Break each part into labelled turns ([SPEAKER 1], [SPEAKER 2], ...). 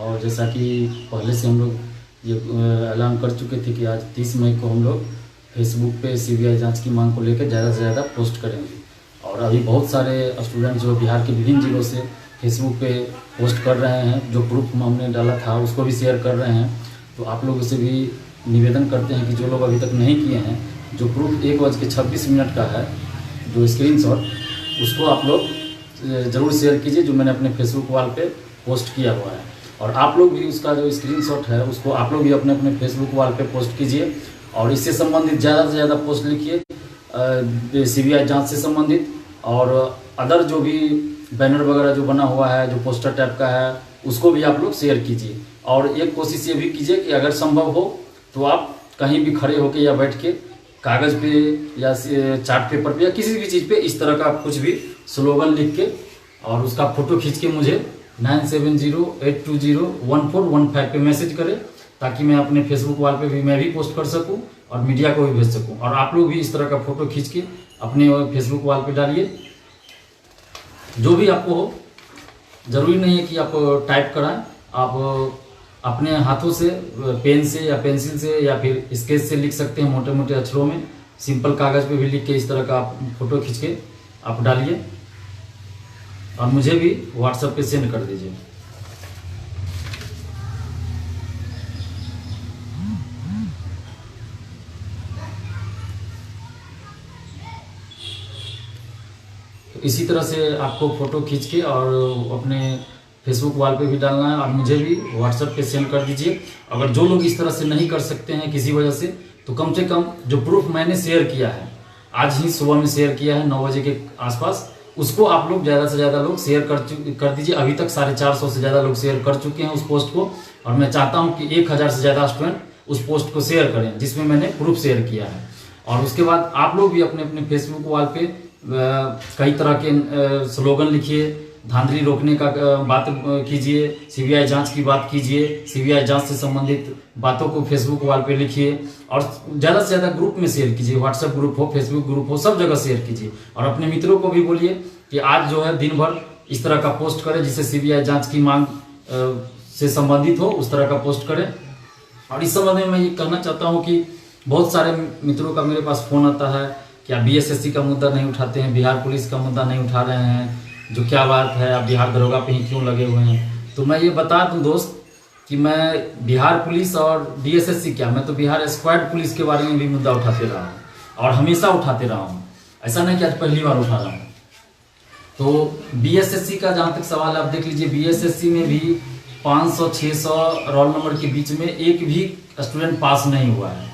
[SPEAKER 1] और जैसा कि पहले से हम लोग ये ऐलान कर चुके थे कि आज 30 मई को हम लोग फेसबुक पे सीबीआई जांच की मांग को लेकर ज़्यादा से ज़्यादा पोस्ट करेंगे। और अभी बहुत सारे स्टूडेंट जो बिहार के विभिन्न जिलों से फेसबुक पे पोस्ट कर रहे हैं, जो प्रूफ हमने डाला था उसको भी शेयर कर रहे हैं। तो आप लोगों से भी निवेदन करते हैं कि जो लोग अभी तक नहीं किए हैं, जो प्रूफ 1:26 का है, जो स्क्रीनशॉट, उसको आप लोग ज़रूर शेयर कीजिए, जो मैंने अपने फेसबुक वॉल पे पोस्ट किया हुआ है। और आप लोग भी उसका जो स्क्रीनशॉट है उसको आप लोग भी अपने अपने फेसबुक वॉल पे पोस्ट कीजिए। और इससे संबंधित ज़्यादा से ज़्यादा पोस्ट लिखिए सीबीआई जांच से संबंधित, और अदर जो भी बैनर वगैरह जो बना हुआ है, जो पोस्टर टाइप का है, उसको भी आप लोग शेयर कीजिए। और एक कोशिश ये भी कीजिए कि अगर संभव हो तो आप कहीं भी खड़े होकर या बैठ के कागज़ पे या चार्ट पेपर पे या किसी भी चीज़ पे इस तरह का कुछ भी स्लोगन लिख के और उसका फ़ोटो खींच के मुझे 9708201415 पे मैसेज करें, ताकि मैं अपने फेसबुक वॉल पे भी मैं भी पोस्ट कर सकूं और मीडिया को भी भेज सकूं। और आप लोग भी इस तरह का फ़ोटो खींच के अपने फेसबुक वॉल पे डालिए, जो भी आपको हो। ज़रूरी नहीं है कि आप टाइप कराएं, आप अपने हाथों से पेन से या पेंसिल से या फिर स्केच से लिख सकते हैं, मोटे मोटे अक्षरों में, सिंपल कागज़ पे भी लिख के इस तरह का आप फ़ोटो खींच के आप डालिए और मुझे भी व्हाट्सएप पे सेंड कर दीजिए। तो इसी तरह से आपको फ़ोटो खींच के और अपने फेसबुक वॉल पे भी डालना है और मुझे भी व्हाट्सएप पे सेंड कर दीजिए। अगर जो लोग इस तरह से नहीं कर सकते हैं किसी वजह से, तो कम से कम जो प्रूफ मैंने शेयर किया है, आज ही सुबह में शेयर किया है 9 बजे के आसपास, उसको आप लोग ज़्यादा से ज़्यादा लोग शेयर कर दीजिए। अभी तक 450 से ज़्यादा लोग शेयर कर चुके हैं उस पोस्ट को, और मैं चाहता हूँ कि 1000 से ज़्यादा स्टूडेंट उस पोस्ट को शेयर करें जिसमें मैंने प्रूफ शेयर किया है। और उसके बाद आप लोग भी अपने अपने फेसबुक वॉल पे कई तरह के स्लोगन लिखिए, धांधली रोकने का बात कीजिए, सीबीआई जांच की बात कीजिए, सीबीआई जांच से संबंधित बातों को फेसबुक वॉल पे लिखिए और ज़्यादा से ज़्यादा ग्रुप में शेयर कीजिए। व्हाट्सएप ग्रुप हो, फेसबुक ग्रुप हो, सब जगह शेयर कीजिए। और अपने मित्रों को भी बोलिए कि आज जो है दिन भर इस तरह का पोस्ट करें जिससे सीबीआई जाँच की मांग से संबंधित हो, उस तरह का पोस्ट करें। और इस संबंध में मैं ये कहना चाहता हूँ कि बहुत सारे मित्रों का मेरे पास फ़ोन आता है कि आप बीएसएससी का मुद्दा नहीं उठाते हैं, बिहार पुलिस का मुद्दा नहीं उठा रहे हैं, जो क्या बात है, आप बिहार दरोगा पे ही क्यों लगे हुए हैं। तो मैं ये बता दूं दोस्त कि मैं बिहार पुलिस और बीएसएससी क्या, मैं तो बिहार स्क्वाड पुलिस के बारे में भी मुद्दा उठाते रहा हूँ और हमेशा उठाते रहा हूँ। ऐसा नहीं कि आज पहली बार उठा रहा हूँ। तो बीएसएससी का जहाँ तक सवाल है, आप देख लीजिए, बीएसएससी में भी 500-600 रोल नंबर के बीच में एक भी स्टूडेंट पास नहीं हुआ है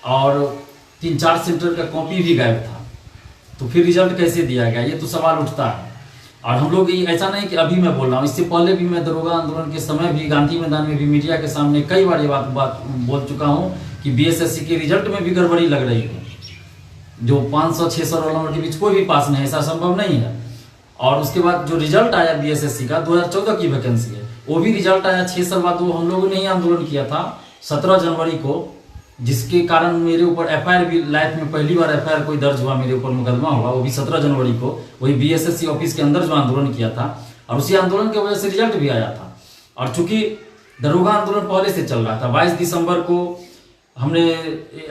[SPEAKER 1] और 3-4 सेंटर का कॉपी भी गायब था। तो फिर रिजल्ट कैसे दिया गया, ये तो सवाल उठता है। और हम लोग ऐसा नहीं कि अभी मैं बोल रहा हूँ, इससे पहले भी मैं दरोगा आंदोलन के समय भी गांधी मैदान में भी मीडिया के सामने कई बार ये बात बोल चुका हूँ कि बीएसएससी के रिजल्ट में भी गड़बड़ी लग रही है। जो 500-600 रोल नंबर के बीच कोई भी पास नहीं, ऐसा संभव नहीं है। और उसके बाद जो रिजल्ट आया बीएसएससी का 2014 की वैकेंसी है, वो भी रिजल्ट आया 6 साल बाद। वो हम लोगों ने ही आंदोलन किया था 17 जनवरी को, जिसके कारण मेरे ऊपर एफआईआर भी, लाइफ में पहली बार एफआईआर कोई दर्ज हुआ, मेरे ऊपर मुकदमा हुआ, वो भी 17 जनवरी को, वही बीएसएससी ऑफिस के अंदर जो आंदोलन किया था। और उसी आंदोलन की वजह से रिजल्ट भी आया था। और चूंकि दरोगा आंदोलन पहले से चल रहा था, 22 दिसंबर को हमने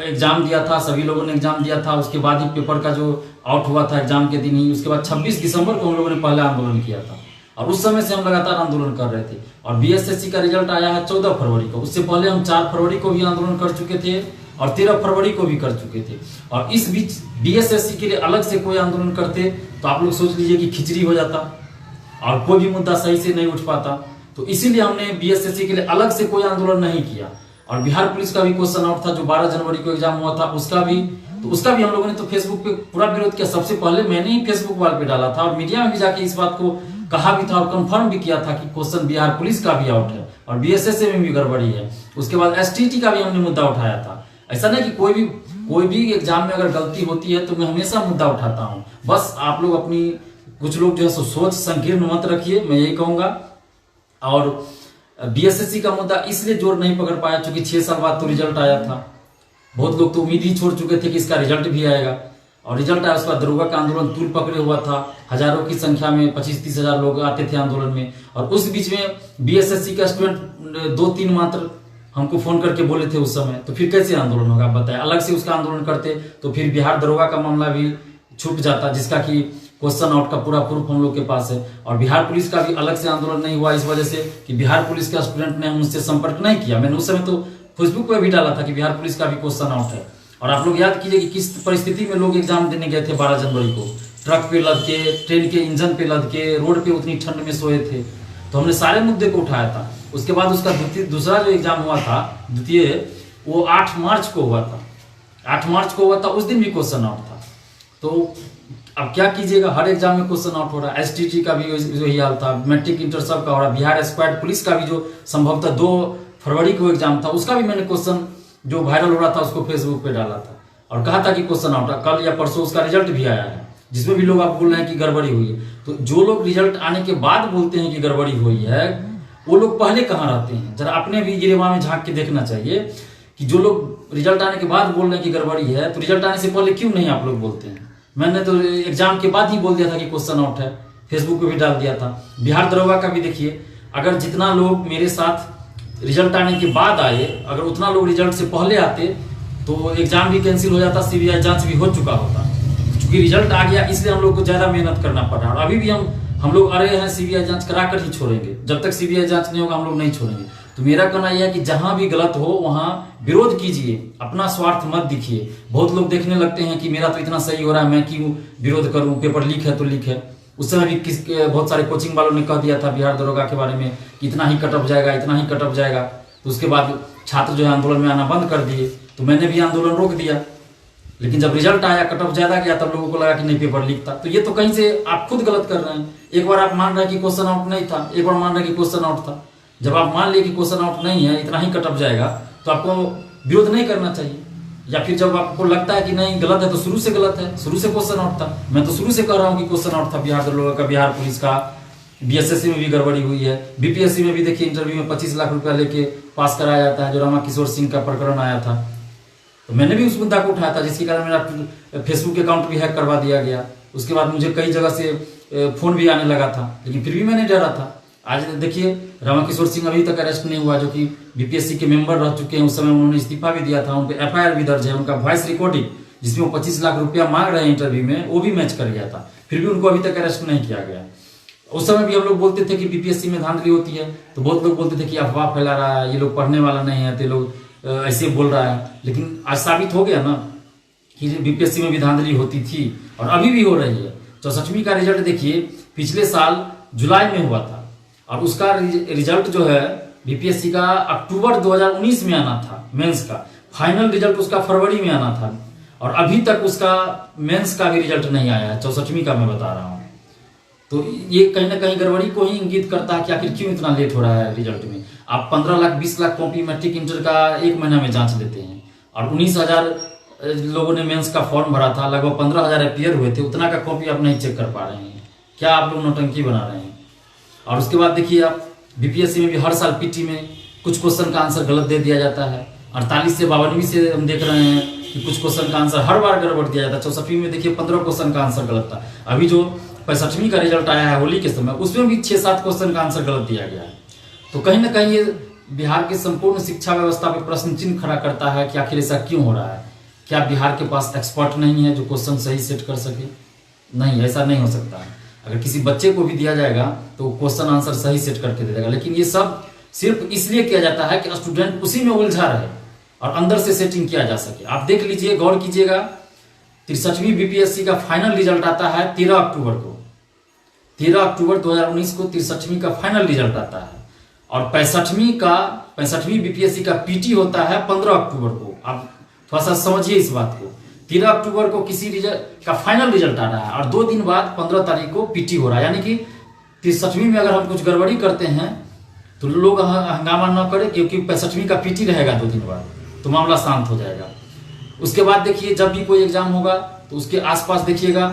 [SPEAKER 1] एग्जाम दिया था, सभी लोगों ने एग्जाम दिया था, उसके बाद ही पेपर का जो आउट हुआ था एग्जाम के दिन ही, उसके बाद 26 दिसंबर को हम लोगों ने पहला आंदोलन किया था। और उस समय से हम लगातार आंदोलन कर रहे थे। और बीएसएससी का रिजल्ट आया है 14 फरवरी को। उससे पहले हम 4 फरवरी को भी आंदोलन कर चुके थे और 13 फरवरी को भी कर चुके थे। और इस बीच बीएसएससी के लिए अलग से कोई आंदोलन करते तो आप लोग सोच लीजिए कि खिचड़ी हो जाता और कोई भी मुद्दा सही से नहीं उठ पाता। तो इसीलिए हमने बीएसएससी के लिए अलग से कोई आंदोलन नहीं किया। और बिहार पुलिस का भी क्वेश्चन आउट था, जो 12 जनवरी को एग्जाम हुआ था, उसका भी हम लोगों ने तो फेसबुक पे पूरा विरोध किया। सबसे पहले मैंने ही फेसबुक वॉल पे डाला था और मीडिया में भी जाके इस बात को कहा भी था और कंफर्म भी किया था कि क्वेश्चन बिहार पुलिस का भी आउट है और बीएसएससी में भी गड़बड़ी है। उसके बाद एसटीटी का भी हमने मुद्दा उठाया था। ऐसा नहीं कि कोई भी एग्जाम में अगर गलती होती है तो मैं हमेशा मुद्दा उठाता हूँ। बस आप लोग अपनी, कुछ लोग जो है सोच संकीर्ण मत रखिए, मैं यही कहूँगा। और बीएसएससी का मुद्दा इसलिए जोर नहीं पकड़ पाया क्योंकि 6 साल बाद तो रिजल्ट आया था। बहुत लोग तो उम्मीद ही छोड़ चुके थे कि इसका रिजल्ट भी आएगा। और रिजल्ट आया उसका दरोगा का आंदोलन तूल पकड़े हुआ था, हजारों की संख्या में 25-30 हजार लोग आते थे आंदोलन में। और उस बीच में बीएसएससी का स्टूडेंट 2-3 मात्र हमको फोन करके बोले थे उस समय, तो फिर कैसे आंदोलन होगा आप बताएं। अलग से उसका आंदोलन करते तो फिर बिहार दरोगा का मामला भी छूट जाता, जिसका कि क्वेश्चन आउट का पूरा प्रूफ हम लोग के पास है। और बिहार पुलिस का भी अलग से आंदोलन नहीं हुआ इस वजह से कि बिहार पुलिस का स्टूडेंट ने मुझसे संपर्क नहीं किया। मैंने उस समय तो फेसबुक पे भी डाला था कि बिहार पुलिस का भी क्वेश्चन आउट है। और आप लोग याद कीजिए कि किस परिस्थिति में लोग एग्जाम देने गए थे 12 जनवरी को, ट्रक पे लद के, ट्रेन के इंजन पे लद के, रोड पे उतनी ठंड में सोए थे। तो हमने सारे मुद्दे को उठाया था। उसके बाद उसका दूसरा जो एग्जाम हुआ था द्वितीय, वो 8 मार्च को हुआ था। 8 मार्च को हुआ था, उस दिन भी क्वेश्चन आउट था। तो अब क्या कीजिएगा, हर एग्जाम में क्वेश्चन आउट हो रहा है। एसटीटी का भी वही हाल था, मैट्रिक इंटर सब का हो रहा है। बिहार स्क्वाड पुलिस का भी जो संभवतः 2 फरवरी को एग्जाम था, उसका भी मैंने क्वेश्चन जो वायरल हो रहा था उसको फेसबुक पे डाला था और कहा था कि क्वेश्चन आउट है। कल या परसों उसका रिजल्ट भी आया है, जिसमें भी लोग आप बोल रहे हैं कि गड़बड़ी हुई है। तो जो लोग रिजल्ट आने के बाद बोलते हैं कि गड़बड़ी हुई है, वो लोग पहले कहाँ रहते हैं, जरा अपने भी गिरेवा में झांक के देखना चाहिए कि जो लोग रिजल्ट आने के बाद बोल रहे हैं कि गड़बड़ी है, तो रिजल्ट आने से पहले क्यों नहीं आप लोग बोलते हैं। मैंने तो एग्जाम के बाद ही बोल दिया था कि क्वेश्चन आउट है, फेसबुक पे भी डाल दिया था। बिहार दरोगा का भी देखिए, अगर जितना लोग मेरे साथ रिजल्ट आने के बाद आए, अगर उतना लोग रिजल्ट से पहले आते तो एग्जाम भी कैंसिल हो जाता, सीबीआई जांच भी हो चुका होता। क्योंकि रिजल्ट आ गया इसलिए हम लोग को ज्यादा मेहनत करना पड़ रहा है। और अभी भी हम लोग अरे हैं सीबीआई जांच करा कर ही छोड़ेंगे, जब तक सीबीआई जांच नहीं होगा हम लोग नहीं छोड़ेंगे। तो मेरा कहना यह है कि जहां भी गलत हो वहां विरोध कीजिए, अपना स्वार्थ मत दिखिए। बहुत लोग देखने लगते हैं कि मेरा तो इतना सही हो रहा है, मैं क्यों विरोध करूं, पेपर लीक है तो लीक है। उस समय भी बहुत सारे कोचिंग वालों ने कह दिया था बिहार दरोगा के बारे में कि इतना ही कटअप जाएगा, इतना ही कटअप जाएगा। तो उसके बाद छात्र जो है आंदोलन में आना बंद कर दिए, तो मैंने भी आंदोलन रोक दिया। लेकिन जब रिजल्ट आया, कटअप ज्यादा गया, तब लोगों को लगा कि नहीं पेपर लीक था। तो ये तो कहीं से आप खुद गलत कर रहे हैं। एक बार आप मान रहे हैं कि क्वेश्चन आउट नहीं था, एक बार मान रहे हैं कि क्वेश्चन आउट था। जब आप मान लिए कि क्वेश्चन आउट नहीं है, इतना ही कटअप जाएगा, तो आपको विरोध नहीं करना चाहिए। या फिर जब आपको लगता है कि नहीं गलत है, तो शुरू से गलत है, शुरू से क्वेश्चन आउट था। मैं तो शुरू से कह रहा हूँ कि क्वेश्चन आउट था बिहार दरोगा का, बिहार पुलिस का। बीएसएससी में भी गड़बड़ी हुई है, बीपीएससी में भी देखिए इंटरव्यू में 25 लाख रुपया लेके पास कराया जाता है, जो रामा किशोर सिंह का प्रकरण आया था। तो मैंने भी उस मुद्दा को उठाया था, जिसके कारण मेरा फेसबुक अकाउंट भी हैक करवा दिया गया। उसके बाद मुझे कई जगह से फोन भी आने लगा था, लेकिन फिर भी मैंने डरा था। आज देखिए रामा किशोर सिंह अभी तक अरेस्ट नहीं हुआ, जो कि बीपीएससी के मेंबर रह चुके हैं। उस समय उन्होंने इस्तीफा भी दिया था, उन पर एफआईआर भी दर्ज है। उनका वॉइस रिकॉर्डिंग जिसमें वो 25 लाख रुपया मांग रहे हैं इंटरव्यू में, वो भी मैच कर गया था, फिर भी उनको अभी तक अरेस्ट नहीं किया गया। उस समय भी हम लोग बोलते थे कि बीपीएससी में धांधली होती है, तो बहुत लोग बोलते थे कि अफवाह फैला रहा है, ये लोग पढ़ने वाला नहीं है, तो लोग ऐसे बोल रहा है। लेकिन आज साबित हो गया ना कि बीपीएससी में भी धांधली होती थी और अभी भी हो रही है। 64वीं का रिजल्ट देखिए पिछले साल जुलाई में हुआ था, और उसका रिजल्ट जो है बीपीएससी का अक्टूबर 2019 में आना था। मेंस का फाइनल रिजल्ट उसका फरवरी में आना था, और अभी तक उसका मेंस का भी रिजल्ट नहीं आया है। 64वीं का मैं बता रहा हूँ। तो ये कहीं ना कहीं गड़बड़ी को ही इंगित करता है कि आखिर क्यों इतना लेट हो रहा है रिजल्ट में। आप 15 lakh 20 lakh copy matric inter का 1 महीना में जांच लेते हैं, और 19,000 लोगों ने मेंस का फॉर्म भरा था, लगभग 15,000 अपियर हुए थे, उतना का कॉपी आप नहीं चेक कर पा रहे हैं। क्या आप लोग नौटंकी बना रहे हैं। और उसके बाद देखिए आप बीपीएससी में भी हर साल पीटी में कुछ क्वेश्चन का आंसर गलत दे दिया जाता है। 48 से 52वीं से हम देख रहे हैं कि कुछ क्वेश्चन का आंसर हर बार गड़बड़ दिया जाता है। 64वीं में देखिए 15 क्वेश्चन का आंसर गलत था। अभी जो 65वीं का रिजल्ट आया है होली के समय, उसमें भी 6-7 क्वेश्चन का आंसर गलत दिया गया है। तो कहीं ना कहीं ये बिहार की संपूर्ण शिक्षा व्यवस्था पे प्रश्न चिन्ह खड़ा करता है कि आखिर ऐसा क्यों हो रहा है। क्या बिहार के पास एक्सपर्ट नहीं है जो क्वेश्चन सही सेट कर सके? नहीं, ऐसा नहीं हो सकता है। अगर किसी बच्चे को भी दिया जाएगा तो क्वेश्चन आंसर सही सेट करके दे देगा, लेकिन ये सब सिर्फ इसलिए किया जाता है कि स्टूडेंट उसी में उलझा रहे और अंदर से सेटिंग किया जा सके। आप देख लीजिए, गौर कीजिएगा, 63वीं बीपीएससी का फाइनल रिजल्ट आता है 13 अक्टूबर को। 13 अक्टूबर 2019 को 63वीं का फाइनल रिजल्ट आता है, और 65वीं बीपीएससी का पीटी होता है 15 अक्टूबर को। आप थोड़ा सा समझिए इस बात को। 13 अक्टूबर को किसी रिजल्ट का फाइनल रिजल्ट आ रहा है, और 2 दिन बाद 15 तारीख को पीटी हो रहा है। यानी कि 63वीं में अगर हम कुछ गड़बड़ी करते हैं तो लोग हंगामा न करें, क्योंकि 65वीं का पीटी रहेगा 2 दिन बाद, तो मामला शांत हो जाएगा। उसके बाद देखिए, जब भी कोई एग्जाम होगा तो उसके आसपास देखिएगा,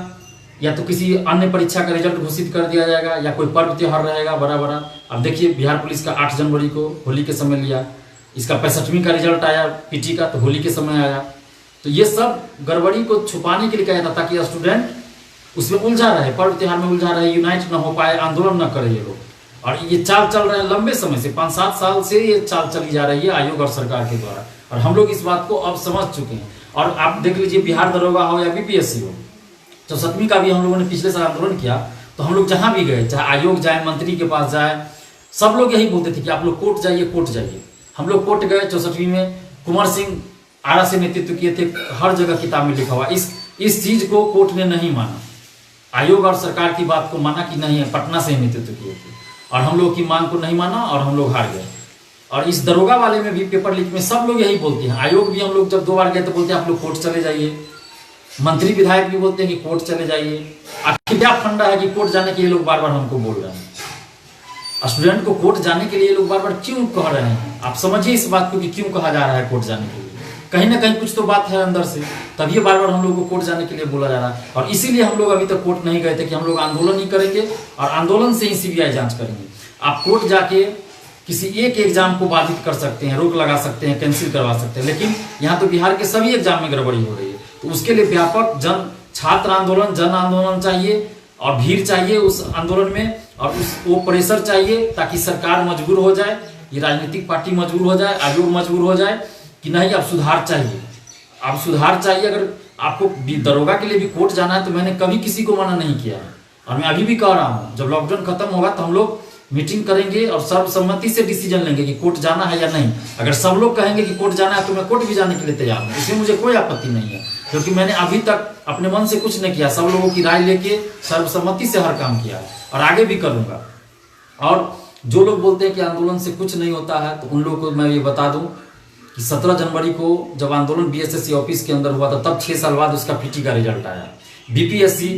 [SPEAKER 1] या तो किसी अन्य परीक्षा का रिजल्ट घोषित कर दिया जाएगा, या कोई पर्व त्योहार रहेगा बड़ा बड़ा। अब देखिए, बिहार पुलिस का 8 जनवरी को होली के समय लिया, इसका 65वीं का रिजल्ट आया पीटी का, तो होली के समय आया। तो ये सब गड़बड़ी को छुपाने के लिए कहा जाता, ताकि स्टूडेंट उसमें उलझा रहे, पर्व त्योहार में उलझा रहे, यूनाइट ना हो पाए, आंदोलन न करे ये लोग। और ये चाल चल रहे हैं लंबे समय से, 5-7 साल से ये चाल चली जा रही है आयोग और सरकार के द्वारा, और हम लोग इस बात को अब समझ चुके हैं। और आप देख लीजिए, बिहार दरोगा हो या बीपीएससी हो, 64वीं का भी हम लोगों ने पिछले साल आंदोलन किया, तो हम लोग जहां भी गए, चाहे आयोग जाए, मंत्री के पास जाए, सब लोग यही बोलते थे कि आप लोग कोर्ट जाइए, कोर्ट जाइए। हम लोग कोर्ट गए 64वीं में, कुंवर सिंह आरा से नेतृत्व किए थे, हर जगह किताब में लिखा हुआ। इस चीज को कोर्ट ने नहीं माना, आयोग और सरकार की बात को माना कि नहीं है, पटना से नेतृत्व किए थे, और हम लोग की मांग को नहीं माना और हम लोग हार गए। और इस दरोगा वाले में भी, पेपर लीक में सब लोग यही बोलते हैं। आयोग भी हम लोग जब 2 बार गए तो बोलते हैं आप लोग कोर्ट चले जाइए, मंत्री विधायक भी बोलते हैं कि कोर्ट चले जाइए। आखिर क्या फंडा है कि कोर्ट जाने के लिए लोग बार बार हमको बोल रहे हैं? स्टूडेंट को कोर्ट जाने के लिए लोग बार बार क्यों कह रहे हैं? आप समझिए इस बात को कि क्यों कहा जा रहा है कोर्ट जाने के लिए। कहीं ना कहीं कुछ तो बात है अंदर से, तभी बार बार हम लोग को कोर्ट जाने के लिए बोला जा रहा है। और इसीलिए हम लोग अभी तक कोर्ट नहीं गए थे कि हम लोग आंदोलन ही करेंगे और आंदोलन से ही सीबीआई जांच करेंगे। आप कोर्ट जाके किसी एक एग्जाम को बाधित कर सकते हैं, रोक लगा सकते हैं, कैंसिल करवा सकते हैं, लेकिन यहाँ तो बिहार के सभी एग्जाम में गड़बड़ी हो रही है। तो उसके लिए व्यापक छात्र आंदोलन, जन आंदोलन चाहिए, और भीड़ चाहिए उस आंदोलन में, और वो प्रेशर चाहिए, ताकि सरकार मजबूर हो जाए, ये राजनीतिक पार्टी मजबूर हो जाए, आयोग मजबूर हो जाए कि नहीं अब सुधार चाहिए, अब सुधार चाहिए। अगर आपको दरोगा के लिए भी कोर्ट जाना है तो मैंने कभी किसी को मना नहीं किया है, और मैं अभी भी कह रहा हूँ, जब लॉकडाउन खत्म होगा तो हम लोग मीटिंग करेंगे और सर्वसम्मति से डिसीजन लेंगे कि कोर्ट जाना है या नहीं। अगर सब लोग कहेंगे कि कोर्ट जाना है तो मैं कोर्ट भी जाने के लिए तैयार हूँ, इसमें मुझे कोई आपत्ति नहीं है, क्योंकि मैंने अभी तक अपने मन से कुछ नहीं किया, सब लोगों की राय लेके सर्वसम्मति से हर काम किया और आगे भी करूंगा। और जो लोग बोलते हैं कि आंदोलन से कुछ नहीं होता है, तो उन लोगों को मैं ये बता दूं कि 17 जनवरी को जब आंदोलन बीएसएससी ऑफिस के अंदर हुआ था, तब 6 साल बाद उसका पीटी का रिजल्ट आया। बीपीएससी